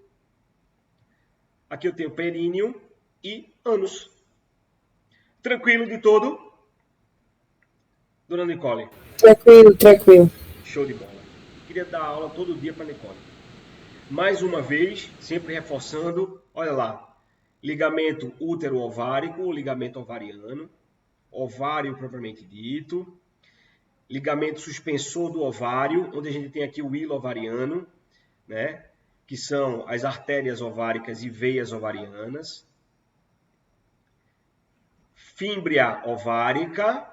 Aqui eu tenho períneo, e ânus. Tranquilo de todo? Dona Nicole? Tranquilo, tranquilo. Show de bola. Queria dar aula todo dia para Nicole. Mais uma vez, sempre reforçando, olha lá, ligamento útero-ovárico, ligamento ovariano, ovário propriamente dito, ligamento suspensor do ovário, onde a gente tem aqui o hilo ovariano, né? Que são as artérias ováricas e veias ovarianas, fímbria ovárica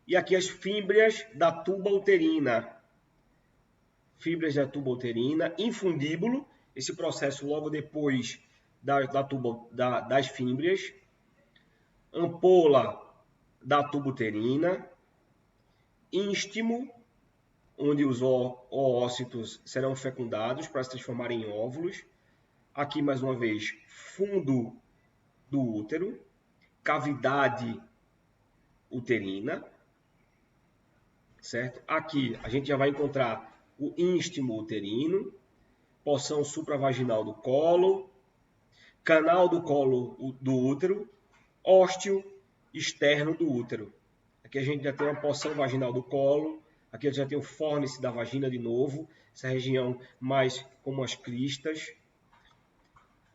e aqui as fímbrias da tuba uterina. Fímbrias da tuba uterina, infundíbulo, esse processo logo depois das fímbrias, ampola da tuba uterina, ístimo, onde os oócitos serão fecundados para se transformarem em óvulos. Aqui, mais uma vez, fundo do útero, cavidade uterina, certo? Aqui a gente já vai encontrar o ístimo uterino, porção supravaginal do colo, canal do colo do útero, ósteo externo do útero. Aqui a gente já tem uma porção vaginal do colo, aqui a gente já tem o fórnice da vagina de novo, essa região mais como as cristas.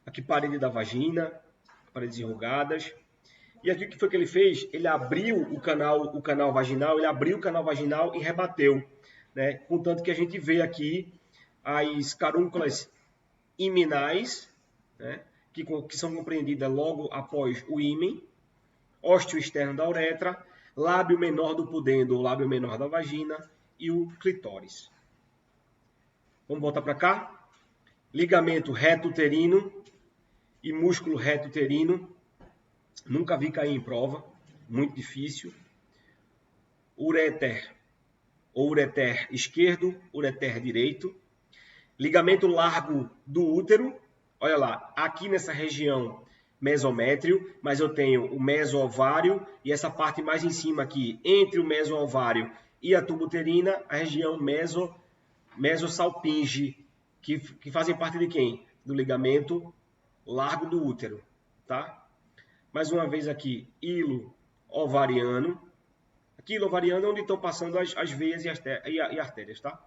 Aqui parede da vagina, paredes enrugadas. E aqui o que foi que ele fez? Ele abriu o canal vaginal, ele abriu o canal vaginal e rebateu, né? Contanto que a gente vê aqui as carúnculas iminais, né? que são compreendidas logo após o ímen, ósteo externo da uretra, lábio menor do pudendo ou lábio menor da vagina e o clitóris. Vamos voltar para cá? Ligamento reto uterino e músculo reto uterino. Nunca vi cair em prova, muito difícil. Ureter ou ureter esquerdo, ureter direito. Ligamento largo do útero, olha lá, aqui nessa região mesométrio, mas eu tenho o mesoovário e essa parte mais em cima aqui, entre o mesoovário e a tuba uterina, a região mesosalpinge, que fazem parte de quem? Do ligamento largo do útero, tá? Mais uma vez aqui, hilo ovariano. Aqui, hilo ovariano é onde estão passando as veias e artérias, tá?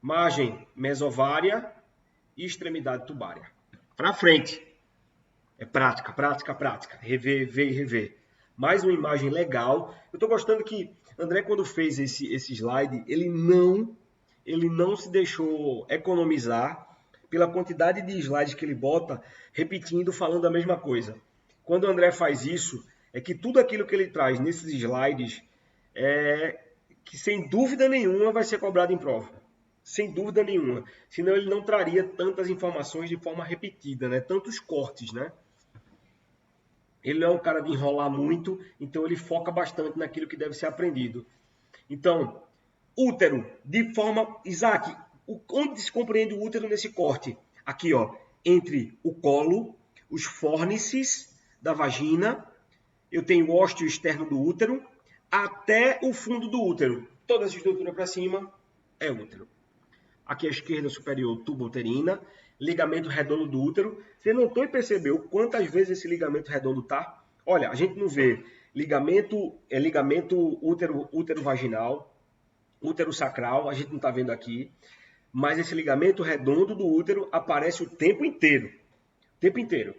Margem mesovária e extremidade tubária. Para frente. É prática, prática, prática. Rever, ver e rever. Mais uma imagem legal. Eu estou gostando que André, quando fez esse slide, ele não se deixou economizar pela quantidade de slides que ele bota, repetindo, falando a mesma coisa. Quando o André faz isso, é que tudo aquilo que ele traz nesses slides que sem dúvida nenhuma vai ser cobrado em prova. Sem dúvida nenhuma. Senão ele não traria tantas informações de forma repetida, né? Tantos cortes, né? Ele não é um cara de enrolar muito, então ele foca bastante naquilo que deve ser aprendido. Então, útero, de forma... Isaac, onde se compreende o útero nesse corte? Aqui, ó, entre o colo, os fórnices da vagina, eu tenho o ósteo externo do útero, até o fundo do útero. Toda essa estrutura para cima é útero. Aqui à esquerda superior, tuba uterina, ligamento redondo do útero. Você notou e percebeu quantas vezes esse ligamento redondo tá? Olha, a gente não vê ligamento útero vaginal, útero sacral, a gente não está vendo aqui, mas esse ligamento redondo do útero aparece o tempo inteiro. O tempo inteiro.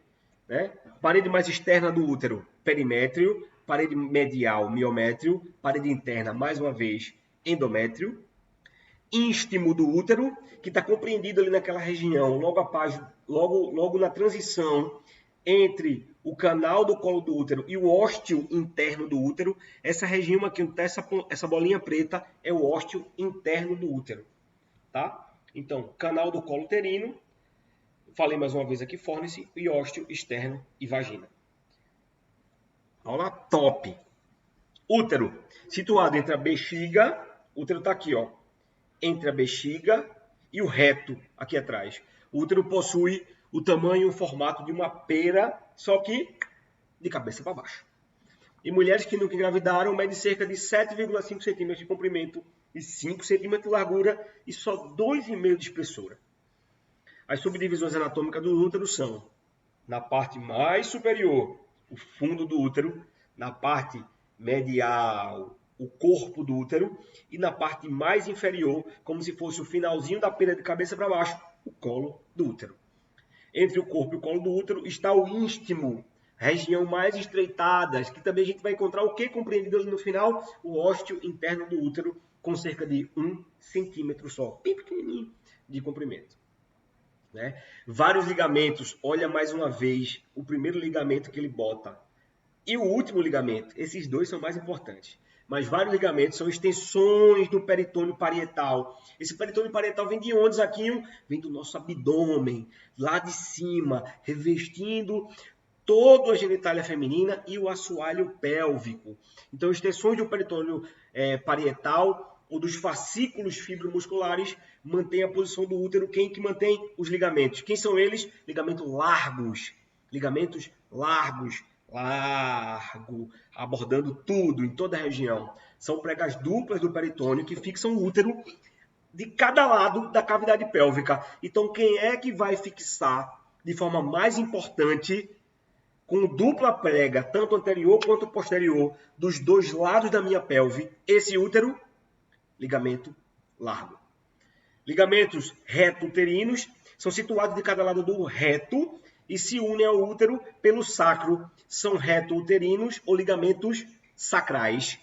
Né? Parede mais externa do útero, perimétrio, parede medial, miométrio, parede interna, mais uma vez, endométrio, ístimo do útero, que está compreendido ali naquela região, logo na transição entre o canal do colo do útero e o ósteo interno do útero. Essa região aqui, essa bolinha preta, é o ósteo interno do útero. Tá? Então, canal do colo uterino, falei mais uma vez aqui, fórnice, e ósteo externo e vagina. Aula top. Útero, situado entre a bexiga, o útero está aqui, ó, entre a bexiga e o reto, aqui atrás. O útero possui o tamanho e o formato de uma pera, só que de cabeça para baixo. E mulheres que nunca engravidaram medem cerca de 7,5 centímetros de comprimento e 5 centímetros de largura e só 2,5 de espessura. As subdivisões anatômicas do útero são na parte mais superior, o fundo do útero, na parte medial, o corpo do útero, e na parte mais inferior, como se fosse o finalzinho da pera de cabeça para baixo, o colo do útero. Entre o corpo e o colo do útero está o ístimo, região mais estreitada, que também a gente vai encontrar o que compreendido no final? O ósteo interno do útero, com cerca de 1 centímetro só, bem pequenininho de comprimento. Né? Vários ligamentos, olha mais uma vez o primeiro ligamento que ele bota e o último ligamento, esses dois são mais importantes. Mas vários ligamentos são extensões do peritônio parietal. Esse peritônio parietal vem de onde, Zaquinho? Vem do nosso abdômen, lá de cima, revestindo toda a genitália feminina e o assoalho pélvico. Então, extensões do peritônio parietal ou dos fascículos fibromusculares mantém a posição do útero. Quem que mantém? Os ligamentos. Quem são eles? Ligamentos largos. Ligamentos largos. Largo, abordando tudo, em toda a região. São pregas duplas do peritônio que fixam o útero de cada lado da cavidade pélvica. Então, quem é que vai fixar de forma mais importante, com dupla prega, tanto anterior quanto posterior, dos dois lados da minha pelve, esse útero? Ligamento largo. Ligamentos reto-uterinos são situados de cada lado do reto e se unem ao útero pelo sacro. São reto-uterinos ou ligamentos sacrais.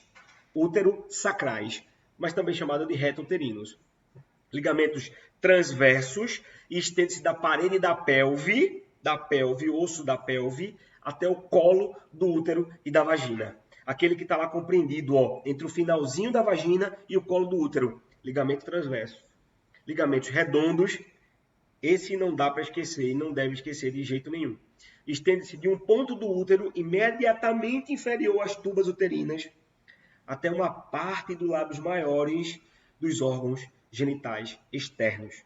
Útero-sacrais, mas também chamado de reto-uterinos. Ligamentos transversos e estende-se da parede da pelve, osso da pelve, até o colo do útero e da vagina. Aquele que está lá compreendido entre o finalzinho da vagina e o colo do útero. Ligamento transverso. Ligamentos redondos, esse não dá para esquecer e não deve esquecer de jeito nenhum. Estende-se de um ponto do útero imediatamente inferior às tubas uterinas até uma parte dos lábios maiores dos órgãos genitais externos,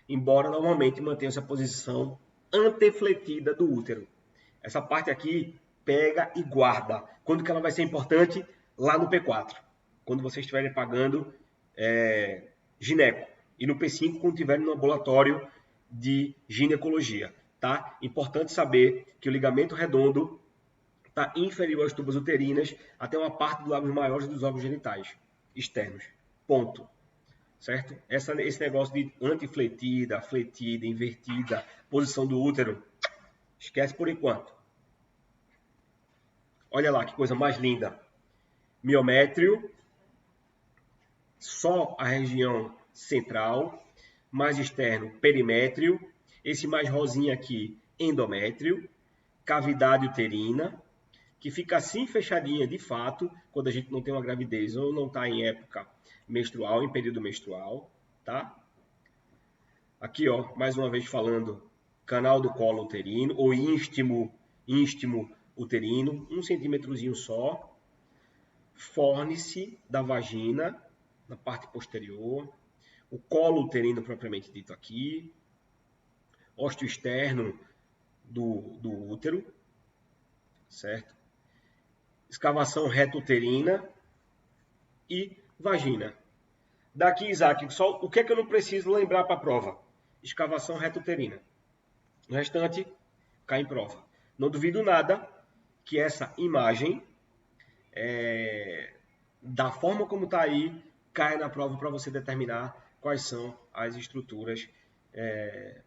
embora normalmente mantenha essa posição antefletida do útero. Essa parte aqui pega e guarda. Quando que ela vai ser importante? Lá no P4, quando vocês estiverem pagando gineco. E no P5, quando estiverem no ambulatório de ginecologia. Tá? Importante saber que o ligamento redondo está inferior às tubas uterinas até uma parte dos lábios maiores dos órgãos genitais externos. Ponto. Certo? Esse negócio de antifletida, fletida, invertida, posição do útero, esquece por enquanto. Olha lá que coisa mais linda. Miométrio, só a região central, mais externo, perimétrio, esse mais rosinha aqui, endométrio, cavidade uterina, que fica assim fechadinha de fato, quando a gente não tem uma gravidez ou não está em época menstrual, em período menstrual, tá? Aqui, ó, mais uma vez falando, canal do colo uterino, ou ístimo uterino, 1 centímetrozinho só, fórnice da vagina, na parte posterior, o colo uterino propriamente dito aqui, ósteo externo do útero, certo? Escavação reto-uterina e vagina. Daqui, Isaac, só o que é que eu não preciso lembrar para a prova? Escavação reto-uterina. O restante cai em prova. Não duvido nada que essa imagem, da forma como está aí, caia na prova para você determinar quais são as estruturas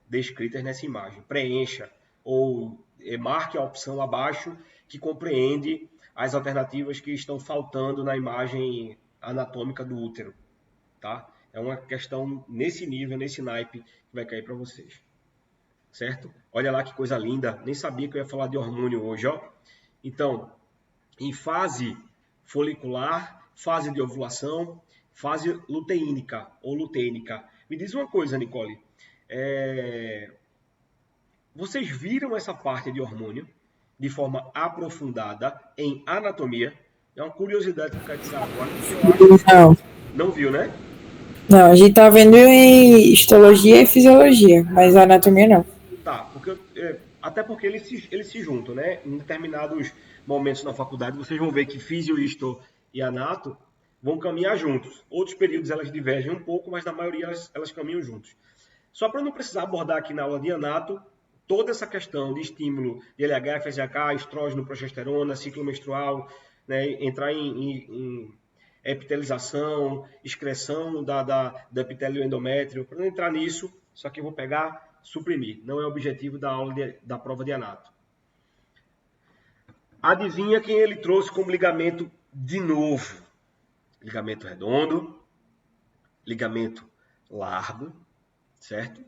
descritas nessa imagem. Preencha ou marque a opção abaixo que compreende as alternativas que estão faltando na imagem anatômica do útero. Tá? É uma questão nesse nível, nesse naipe, que vai cair para vocês. Certo? Olha lá que coisa linda. Nem sabia que eu ia falar de hormônio hoje. Ó. Então, em fase folicular, fase de ovulação, fase luteínica ou lutênica. Me diz uma coisa, Nicole. Vocês viram essa parte de hormônio de forma aprofundada em anatomia? É uma curiosidade que eu quero tirar agora. Não viu, né? Não, a gente tá vendo em histologia e fisiologia, mas a anatomia não. Tá, até porque eles se juntam, né? Em determinados momentos na faculdade, vocês vão ver que físio, histo e anato vão caminhar juntos. Outros períodos elas divergem um pouco, mas na maioria elas caminham juntos. Só para não precisar abordar aqui na aula de anato, toda essa questão de estímulo de LH, FSH, estrógeno, progesterona, ciclo menstrual, né, entrar em epitelização, excreção do epitélio endométrio. Para não entrar nisso, só que eu vou pegar, suprimir. Não é o objetivo da aula da prova de anato. Adivinha quem ele trouxe como ligamento de novo? Ligamento redondo, ligamento largo, certo?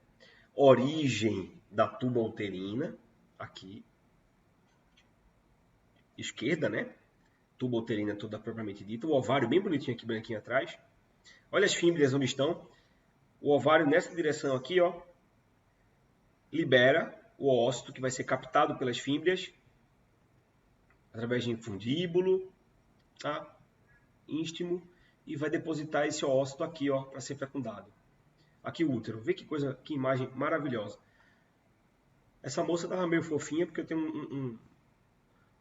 Origem da tuba uterina, aqui, esquerda, né? Tuba uterina toda propriamente dita. O ovário bem bonitinho aqui, branquinho atrás. Olha as fímbrias onde estão. O ovário nessa direção aqui, ó, libera o ócito que vai ser captado pelas fímbrias através de infundíbulo, tá? Ístimo, e vai depositar esse ócito aqui, ó, para ser fecundado. Aqui o útero. Vê que coisa, que imagem maravilhosa. Essa moça tava meio fofinha porque eu tenho um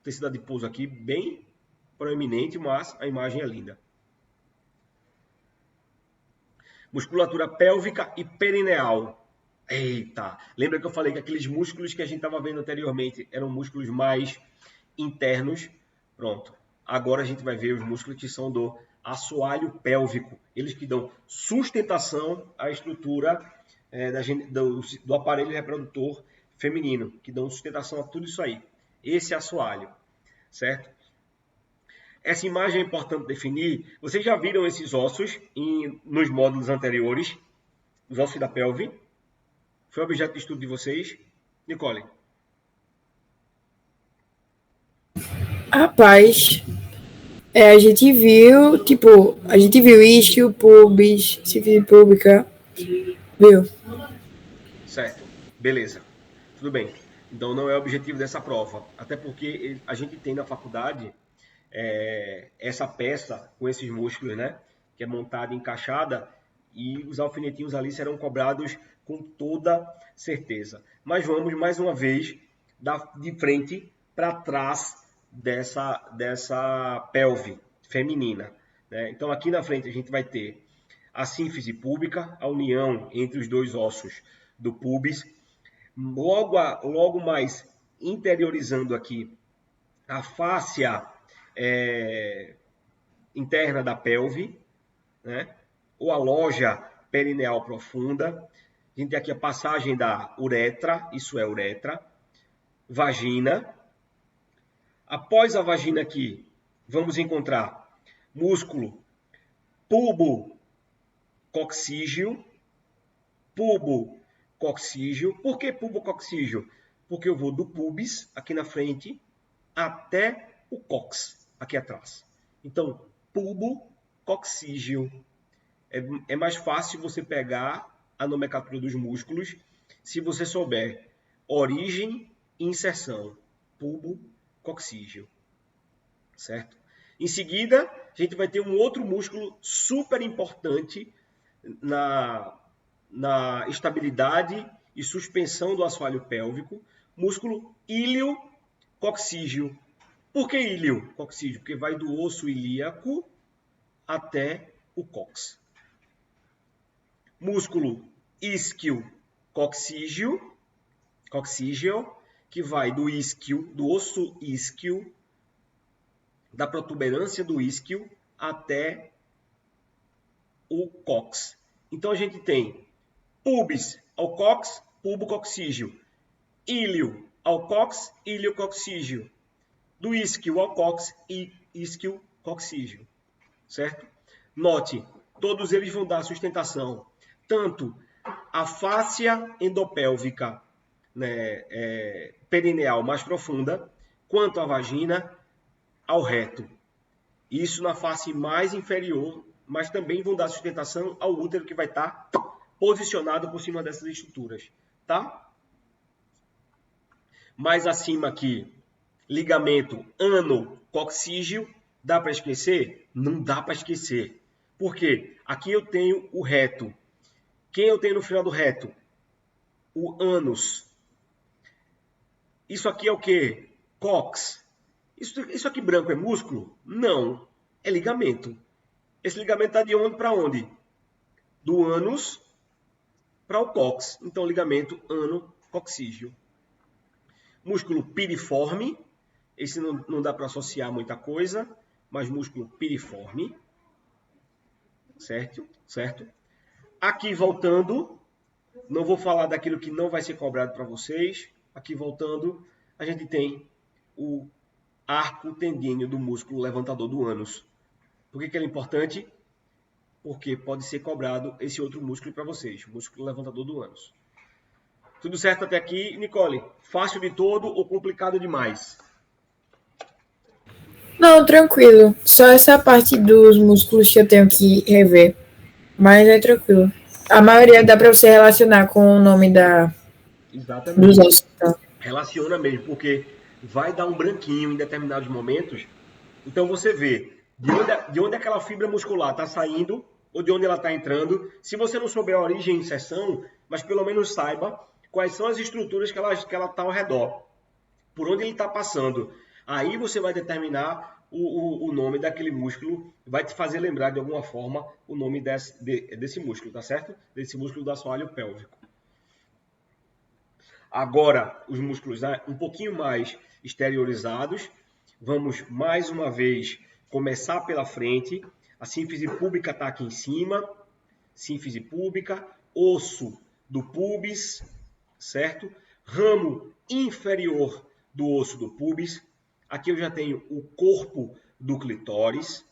tecido adiposo aqui bem proeminente, mas a imagem é linda. Musculatura pélvica e perineal. Eita! Lembra que eu falei que aqueles músculos que a gente estava vendo anteriormente eram músculos mais internos? Pronto. Agora a gente vai ver os músculos que são do assoalho pélvico. Eles que dão sustentação à estrutura do aparelho reprodutor feminino, que dão sustentação a tudo isso aí. Esse é assoalho, certo? Essa imagem é importante definir. Vocês já viram esses ossos nos módulos anteriores? Os ossos da pelve? Foi objeto de estudo de vocês? Nicole? Rapaz, a gente viu, isquio, pubis, síntese pública, viu? Certo, beleza. Tudo bem. Então não é o objetivo dessa prova. Até porque a gente tem na faculdade essa peça com esses músculos, né? Que é montada e encaixada, e os alfinetinhos ali serão cobrados com toda certeza. Mas vamos mais uma vez de frente para trás dessa pelve feminina, né? Então aqui na frente a gente vai ter a sínfise púbica, a união entre os dois ossos do pubis. Logo mais interiorizando aqui a fáscia interna da pelve, né? Ou a loja perineal profunda. A gente tem aqui a passagem da uretra, isso é uretra, vagina. Após a vagina aqui, vamos encontrar músculo pubococcígeo. Pubococcígeo. Por que pubococcígeo? Porque eu vou do pubis, aqui na frente, até o cox, aqui atrás. Então, pubococcígeo. É mais fácil você pegar a nomenclatura dos músculos se você souber origem e inserção. Pubococcígeo. Certo? Em seguida, a gente vai ter um outro músculo super importante na estabilidade e suspensão do assoalho pélvico, músculo iliococcígeo. Por que iliococcígeo? Porque vai do osso ilíaco até o cox. Músculo isquiococcígeo, que vai do isquio, do osso isquio, da protuberância do isquio até o cox. Então a gente tem pubis ao cox, pubococcígeo. Ilio ao cox, iliococcígeo. Do isquio ao cox, isquiococcígeo. Certo? Note, todos eles vão dar sustentação tanto à fáscia endopélvica, né, perineal mais profunda, quanto à vagina ao reto. Isso na face mais inferior, mas também vão dar sustentação ao útero que vai estar posicionado por cima dessas estruturas, tá? Mais acima aqui, ligamento ano-coccígeo, dá para esquecer? Não dá para esquecer. Por quê? Aqui eu tenho o reto. Quem eu tenho no final do reto? O ânus. Isso aqui é o quê? Cox. Isso aqui branco é músculo? Não. É ligamento. Esse ligamento está de onde para onde? Do ânus para o cox. Então, ligamento ano-coccígeo. Músculo piriforme, esse não dá para associar muita coisa, mas músculo piriforme, certo? Aqui voltando, não vou falar daquilo que não vai ser cobrado para vocês. Aqui voltando, a gente tem o arco tendíneo do músculo levantador do ânus. Por que ele é importante? Porque pode ser cobrado esse outro músculo para vocês, o músculo levantador do ânus. Tudo certo até aqui, Nicole? Fácil de todo ou complicado demais? Não, tranquilo. Só essa parte dos músculos que eu tenho que rever. Mas é tranquilo. A maioria dá para você relacionar com o nome dos Exatamente. ossos. Então. Relaciona mesmo, porque vai dar um branquinho em determinados momentos. Então você vê de onde aquela fibra muscular está saindo ou de onde ela está entrando. Se você não souber a origem e inserção, mas pelo menos saiba quais são as estruturas que ela está ao redor, por onde ele está passando. Aí você vai determinar o nome daquele músculo, vai te fazer lembrar de alguma forma o nome desse músculo, tá certo? Desse músculo do assoalho pélvico. Agora, os músculos um pouquinho mais exteriorizados. Vamos mais uma vez começar pela frente. A sínfise púbica está aqui em cima. Sínfise púbica, osso do pubis, certo? Ramo inferior do osso do pubis. Aqui eu já tenho o corpo do clitóris.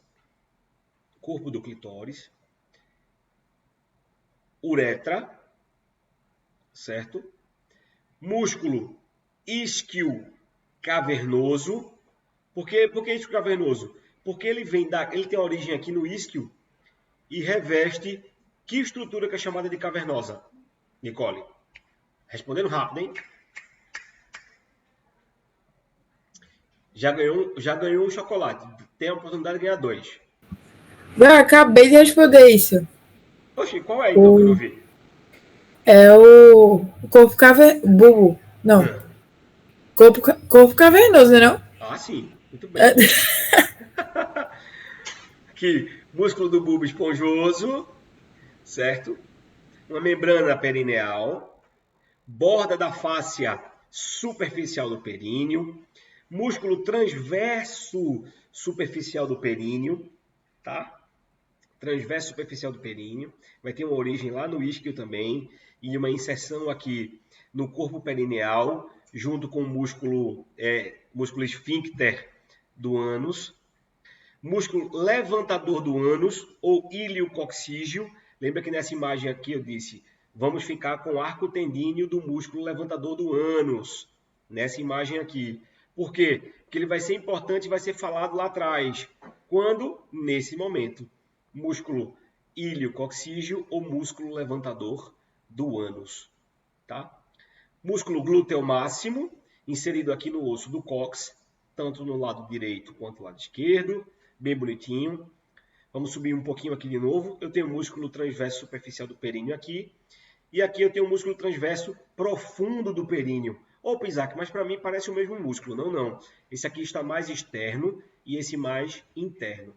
Corpo do clitóris. Uretra, certo? Músculo isquio cavernoso. Por que isquio cavernoso? Porque ele tem origem aqui no isquio e reveste que estrutura que é chamada de cavernosa? Nicole? Respondendo rápido, hein? Já ganhou um chocolate. Tem a oportunidade de ganhar 2. Eu acabei de responder isso. Oxi, qual é então que eu não vi? É o corpo cavernoso. Não. Corpo cavernoso, não? Ah, sim. Muito bem. Aqui, músculo do bulbo esponjoso, certo? Uma membrana perineal, borda da fáscia superficial do períneo, músculo transverso superficial do períneo, tá? Transverso superficial do períneo, vai ter uma origem lá no isquio também, e uma inserção aqui no corpo perineal, junto com o músculo esfíncter do ânus, músculo levantador do ânus, ou iliococcígeo. Lembra que nessa imagem aqui eu disse, vamos ficar com o arco tendíneo do músculo levantador do ânus, nessa imagem aqui. Por quê? Porque ele vai ser importante e vai ser falado lá atrás. Quando? Nesse momento. Músculo iliococcígeo ou músculo levantador do ânus. Tá? Músculo glúteo máximo, inserido aqui no osso do cóccix, tanto no lado direito quanto no lado esquerdo, bem bonitinho. Vamos subir um pouquinho aqui de novo. Eu tenho o músculo transverso superficial do períneo aqui, e aqui eu tenho o músculo transverso profundo do períneo. Opa, Isaac, mas para mim parece o mesmo músculo. Não, não. Esse aqui está mais externo e esse mais interno.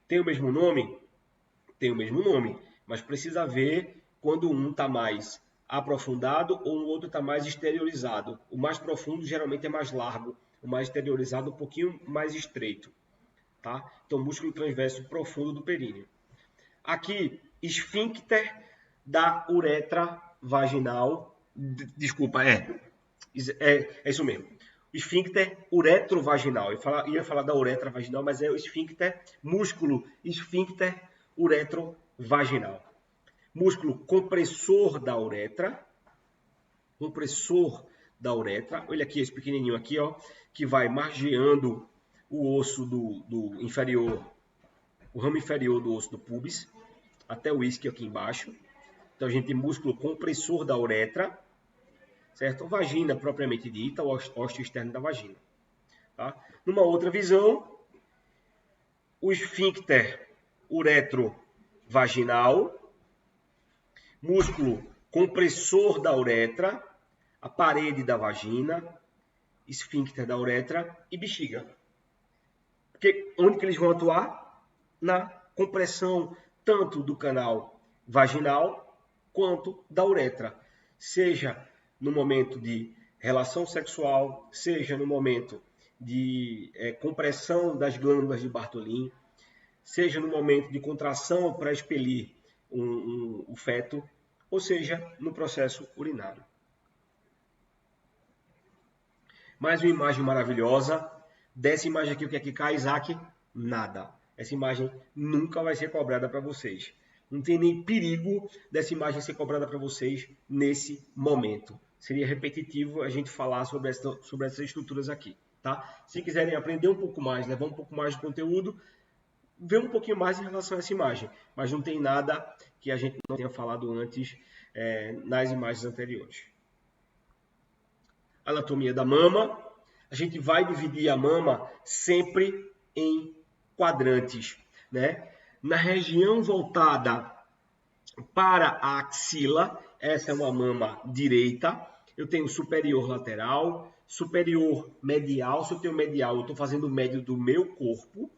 Tem o mesmo nome? Tem o mesmo nome, mas precisa ver quando um está mais aprofundado ou o outro está mais exteriorizado. O mais profundo geralmente é mais largo, o mais exteriorizado um pouquinho mais estreito. Tá? Então, músculo transverso profundo do períneo. Aqui, esfíncter da uretra vaginal. Desculpa, é isso mesmo. Esfíncter uretrovaginal. Eu ia falar da uretra vaginal, mas é o esfíncter, músculo esfíncter uretrovaginal. Músculo compressor da uretra. Compressor da uretra. Olha aqui esse pequenininho aqui, ó, que vai margeando o osso do inferior, o ramo inferior do osso do pubis, até o isquio aqui embaixo. Então a gente tem músculo compressor da uretra, certo? Vagina propriamente dita, o ósseo externo da vagina. Tá? Numa outra visão, o esfíncter uretrovaginal, músculo compressor da uretra, a parede da vagina, esfíncter da uretra e bexiga. Porque onde que eles vão atuar? Na compressão tanto do canal vaginal quanto da uretra. Seja no momento de relação sexual, seja no momento de compressão das glândulas de Bartholin, seja no momento de contração para expelir o feto, ou seja, no processo urinário. Mais uma imagem maravilhosa. Dessa imagem aqui, o que é que cai, Isaac? Nada. Essa imagem nunca vai ser cobrada para vocês. Não tem nem perigo dessa imagem ser cobrada para vocês nesse momento. Seria repetitivo a gente falar sobre essas estruturas aqui. Tá? Se quiserem aprender um pouco mais, levar um pouco mais de conteúdo, ver um pouquinho mais em relação a essa imagem. Mas não tem nada que a gente não tenha falado antes nas imagens anteriores. Anatomia da mama. A gente vai dividir a mama sempre em quadrantes, né? Na região voltada para a axila, essa é uma mama direita. Eu tenho superior lateral, superior medial. Se eu tenho medial, eu estou fazendo o médio do meu corpo.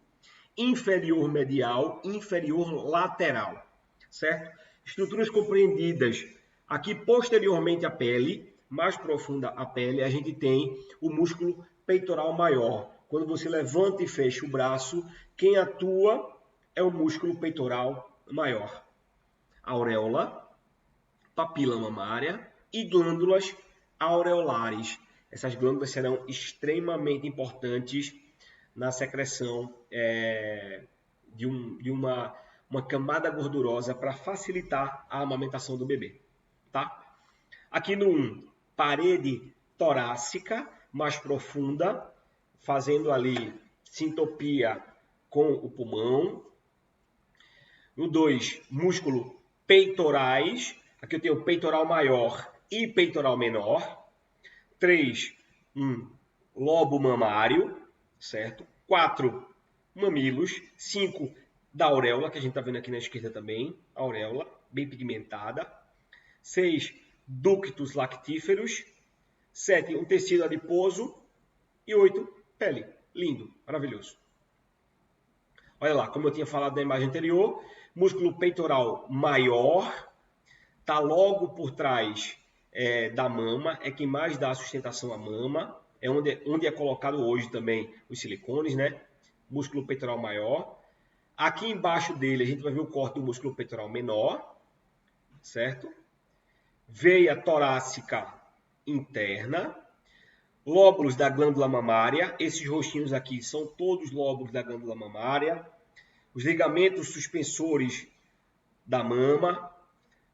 Inferior medial, inferior lateral, certo? Estruturas compreendidas aqui posteriormente à pele, mais profunda a pele, a gente tem o músculo peitoral maior. Quando você levanta e fecha o braço, quem atua é o músculo peitoral maior. Auréola, papila mamária e glândulas aureolares. Essas glândulas serão extremamente importantes na secreção de uma camada gordurosa para facilitar a amamentação do bebê. Tá? Aqui no 1, parede torácica mais profunda, fazendo ali sintopia com o pulmão. No 2, músculo peitorais. Aqui eu tenho peitoral maior e peitoral menor. 3, lobo mamário, certo? 4, mamilos. 5, da auréola, que a gente está vendo aqui na esquerda também, auréola, bem pigmentada. 6, ductos lactíferos. 7, um tecido adiposo. E 8, pele. Lindo, maravilhoso. Olha lá, como eu tinha falado na imagem anterior, músculo peitoral maior, está logo por trás da mama, é quem mais dá sustentação à mama, é onde é colocado hoje também os silicones, né? Músculo peitoral maior. Aqui embaixo dele a gente vai ver o corte do músculo peitoral menor, certo? Veia torácica interna, lóbulos da glândula mamária, esses roxinhos aqui são todos lóbulos da glândula mamária, os ligamentos suspensores da mama,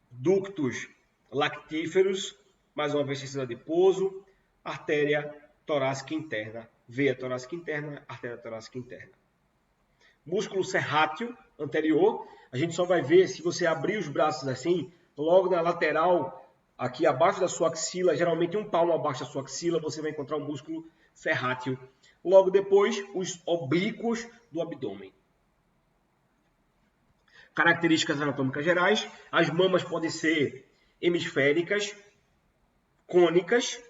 ductos lactíferos, mais uma vez tecido adiposo, artéria torácica interna, veia torácica interna, artéria torácica interna. Músculo serrátil anterior, a gente só vai ver se você abrir os braços assim, logo na lateral, aqui abaixo da sua axila, geralmente um palmo abaixo da sua axila, você vai encontrar o músculo serrátil. Logo depois, os oblíquos do abdômen. Características anatômicas gerais, as mamas podem ser hemisféricas, cônicas,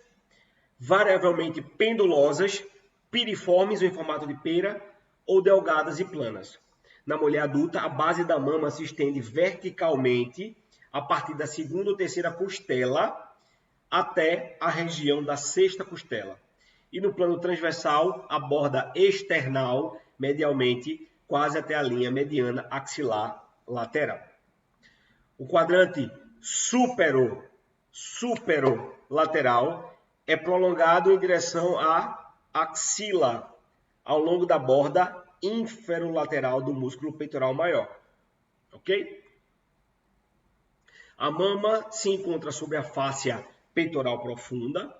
variavelmente pendulosas, piriformes ou em formato de pera, ou delgadas e planas. Na mulher adulta, a base da mama se estende verticalmente a partir da segunda ou terceira costela até a região da sexta costela. E no plano transversal, a borda external, medialmente, quase até a linha mediana axilar lateral. O quadrante superolateral é prolongado em direção à axila, ao longo da borda inferolateral do músculo peitoral maior. Ok? A mama se encontra sobre a fáscia peitoral profunda.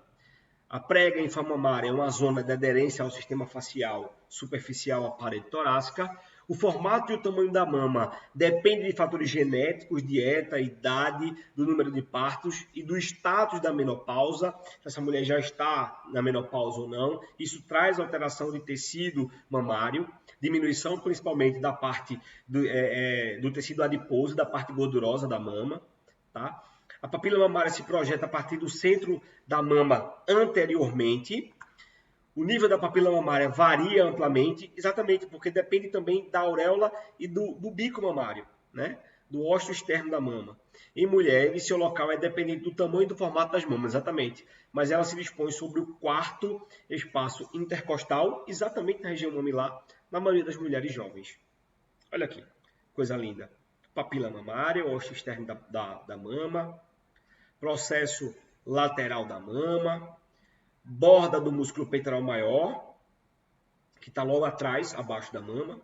A prega inframamária é uma zona de aderência ao sistema facial superficial à parede torácica. O formato e o tamanho da mama depende de fatores genéticos, dieta, idade, do número de partos e do status da menopausa, se essa mulher já está na menopausa ou não. Isso traz alteração de tecido mamário, diminuição principalmente da parte do tecido adiposo, da parte gordurosa da mama. Tá? A papila mamária se projeta a partir do centro da mama anteriormente. O nível da papila mamária varia amplamente, exatamente porque depende também da auréola e do bico mamário, né? do ósseo externo da mama. Em mulheres, seu local é dependente do tamanho e do formato das mamas, exatamente. Mas ela se dispõe sobre o quarto espaço intercostal, exatamente na região mamilar, na maioria das mulheres jovens. Olha aqui, coisa linda. Papila mamária, ósseo externo da mama, processo lateral da mama, borda do músculo peitoral maior, que está logo atrás, abaixo da mama,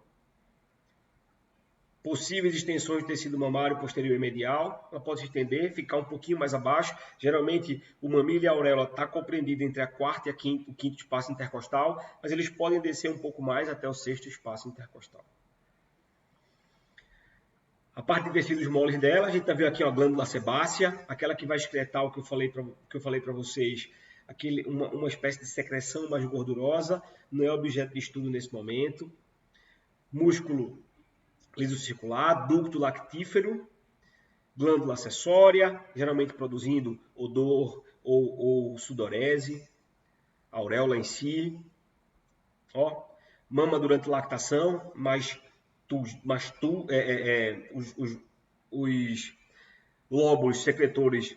possíveis extensões do tecido mamário posterior e medial, ela pode se estender, ficar um pouquinho mais abaixo. Geralmente, o mamilo e a auréola está compreendido entre a quarta e o quinto espaço intercostal, mas eles podem descer um pouco mais até o sexto espaço intercostal. A parte de tecidos moles dela, a gente viu aqui a glândula sebácea, aquela que vai excretar o que eu falei para vocês, uma espécie de secreção mais gordurosa, não é objeto de estudo nesse momento. Músculo liso circular, ducto lactífero, glândula acessória, geralmente produzindo odor ou sudorese, auréola em si. Ó, mama durante lactação, os lóbulos secretores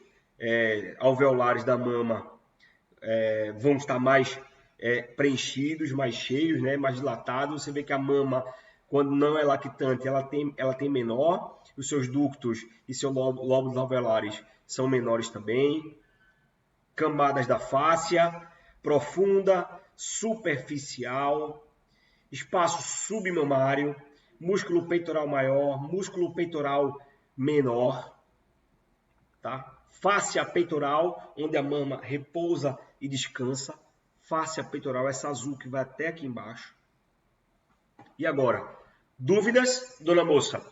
alveolares da mama vão estar mais preenchidos, mais cheios, né, mais dilatados. Você vê que a mama, quando não é lactante, ela tem menor, os seus ductos e seus lóbulos alveolares são menores também. Camadas da fáscia, profunda, superficial, espaço submamário, músculo peitoral maior, músculo peitoral menor, tá? Fáscia peitoral, onde a mama repousa e descansa. Fáscia peitoral, essa azul que vai até aqui embaixo. E agora, dúvidas, dona moça?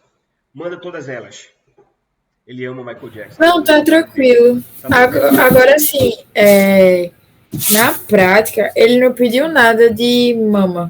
Manda todas elas. Ele ama Michael Jackson. Não, tá tranquilo. Agora sim, na prática, ele não pediu nada de mama.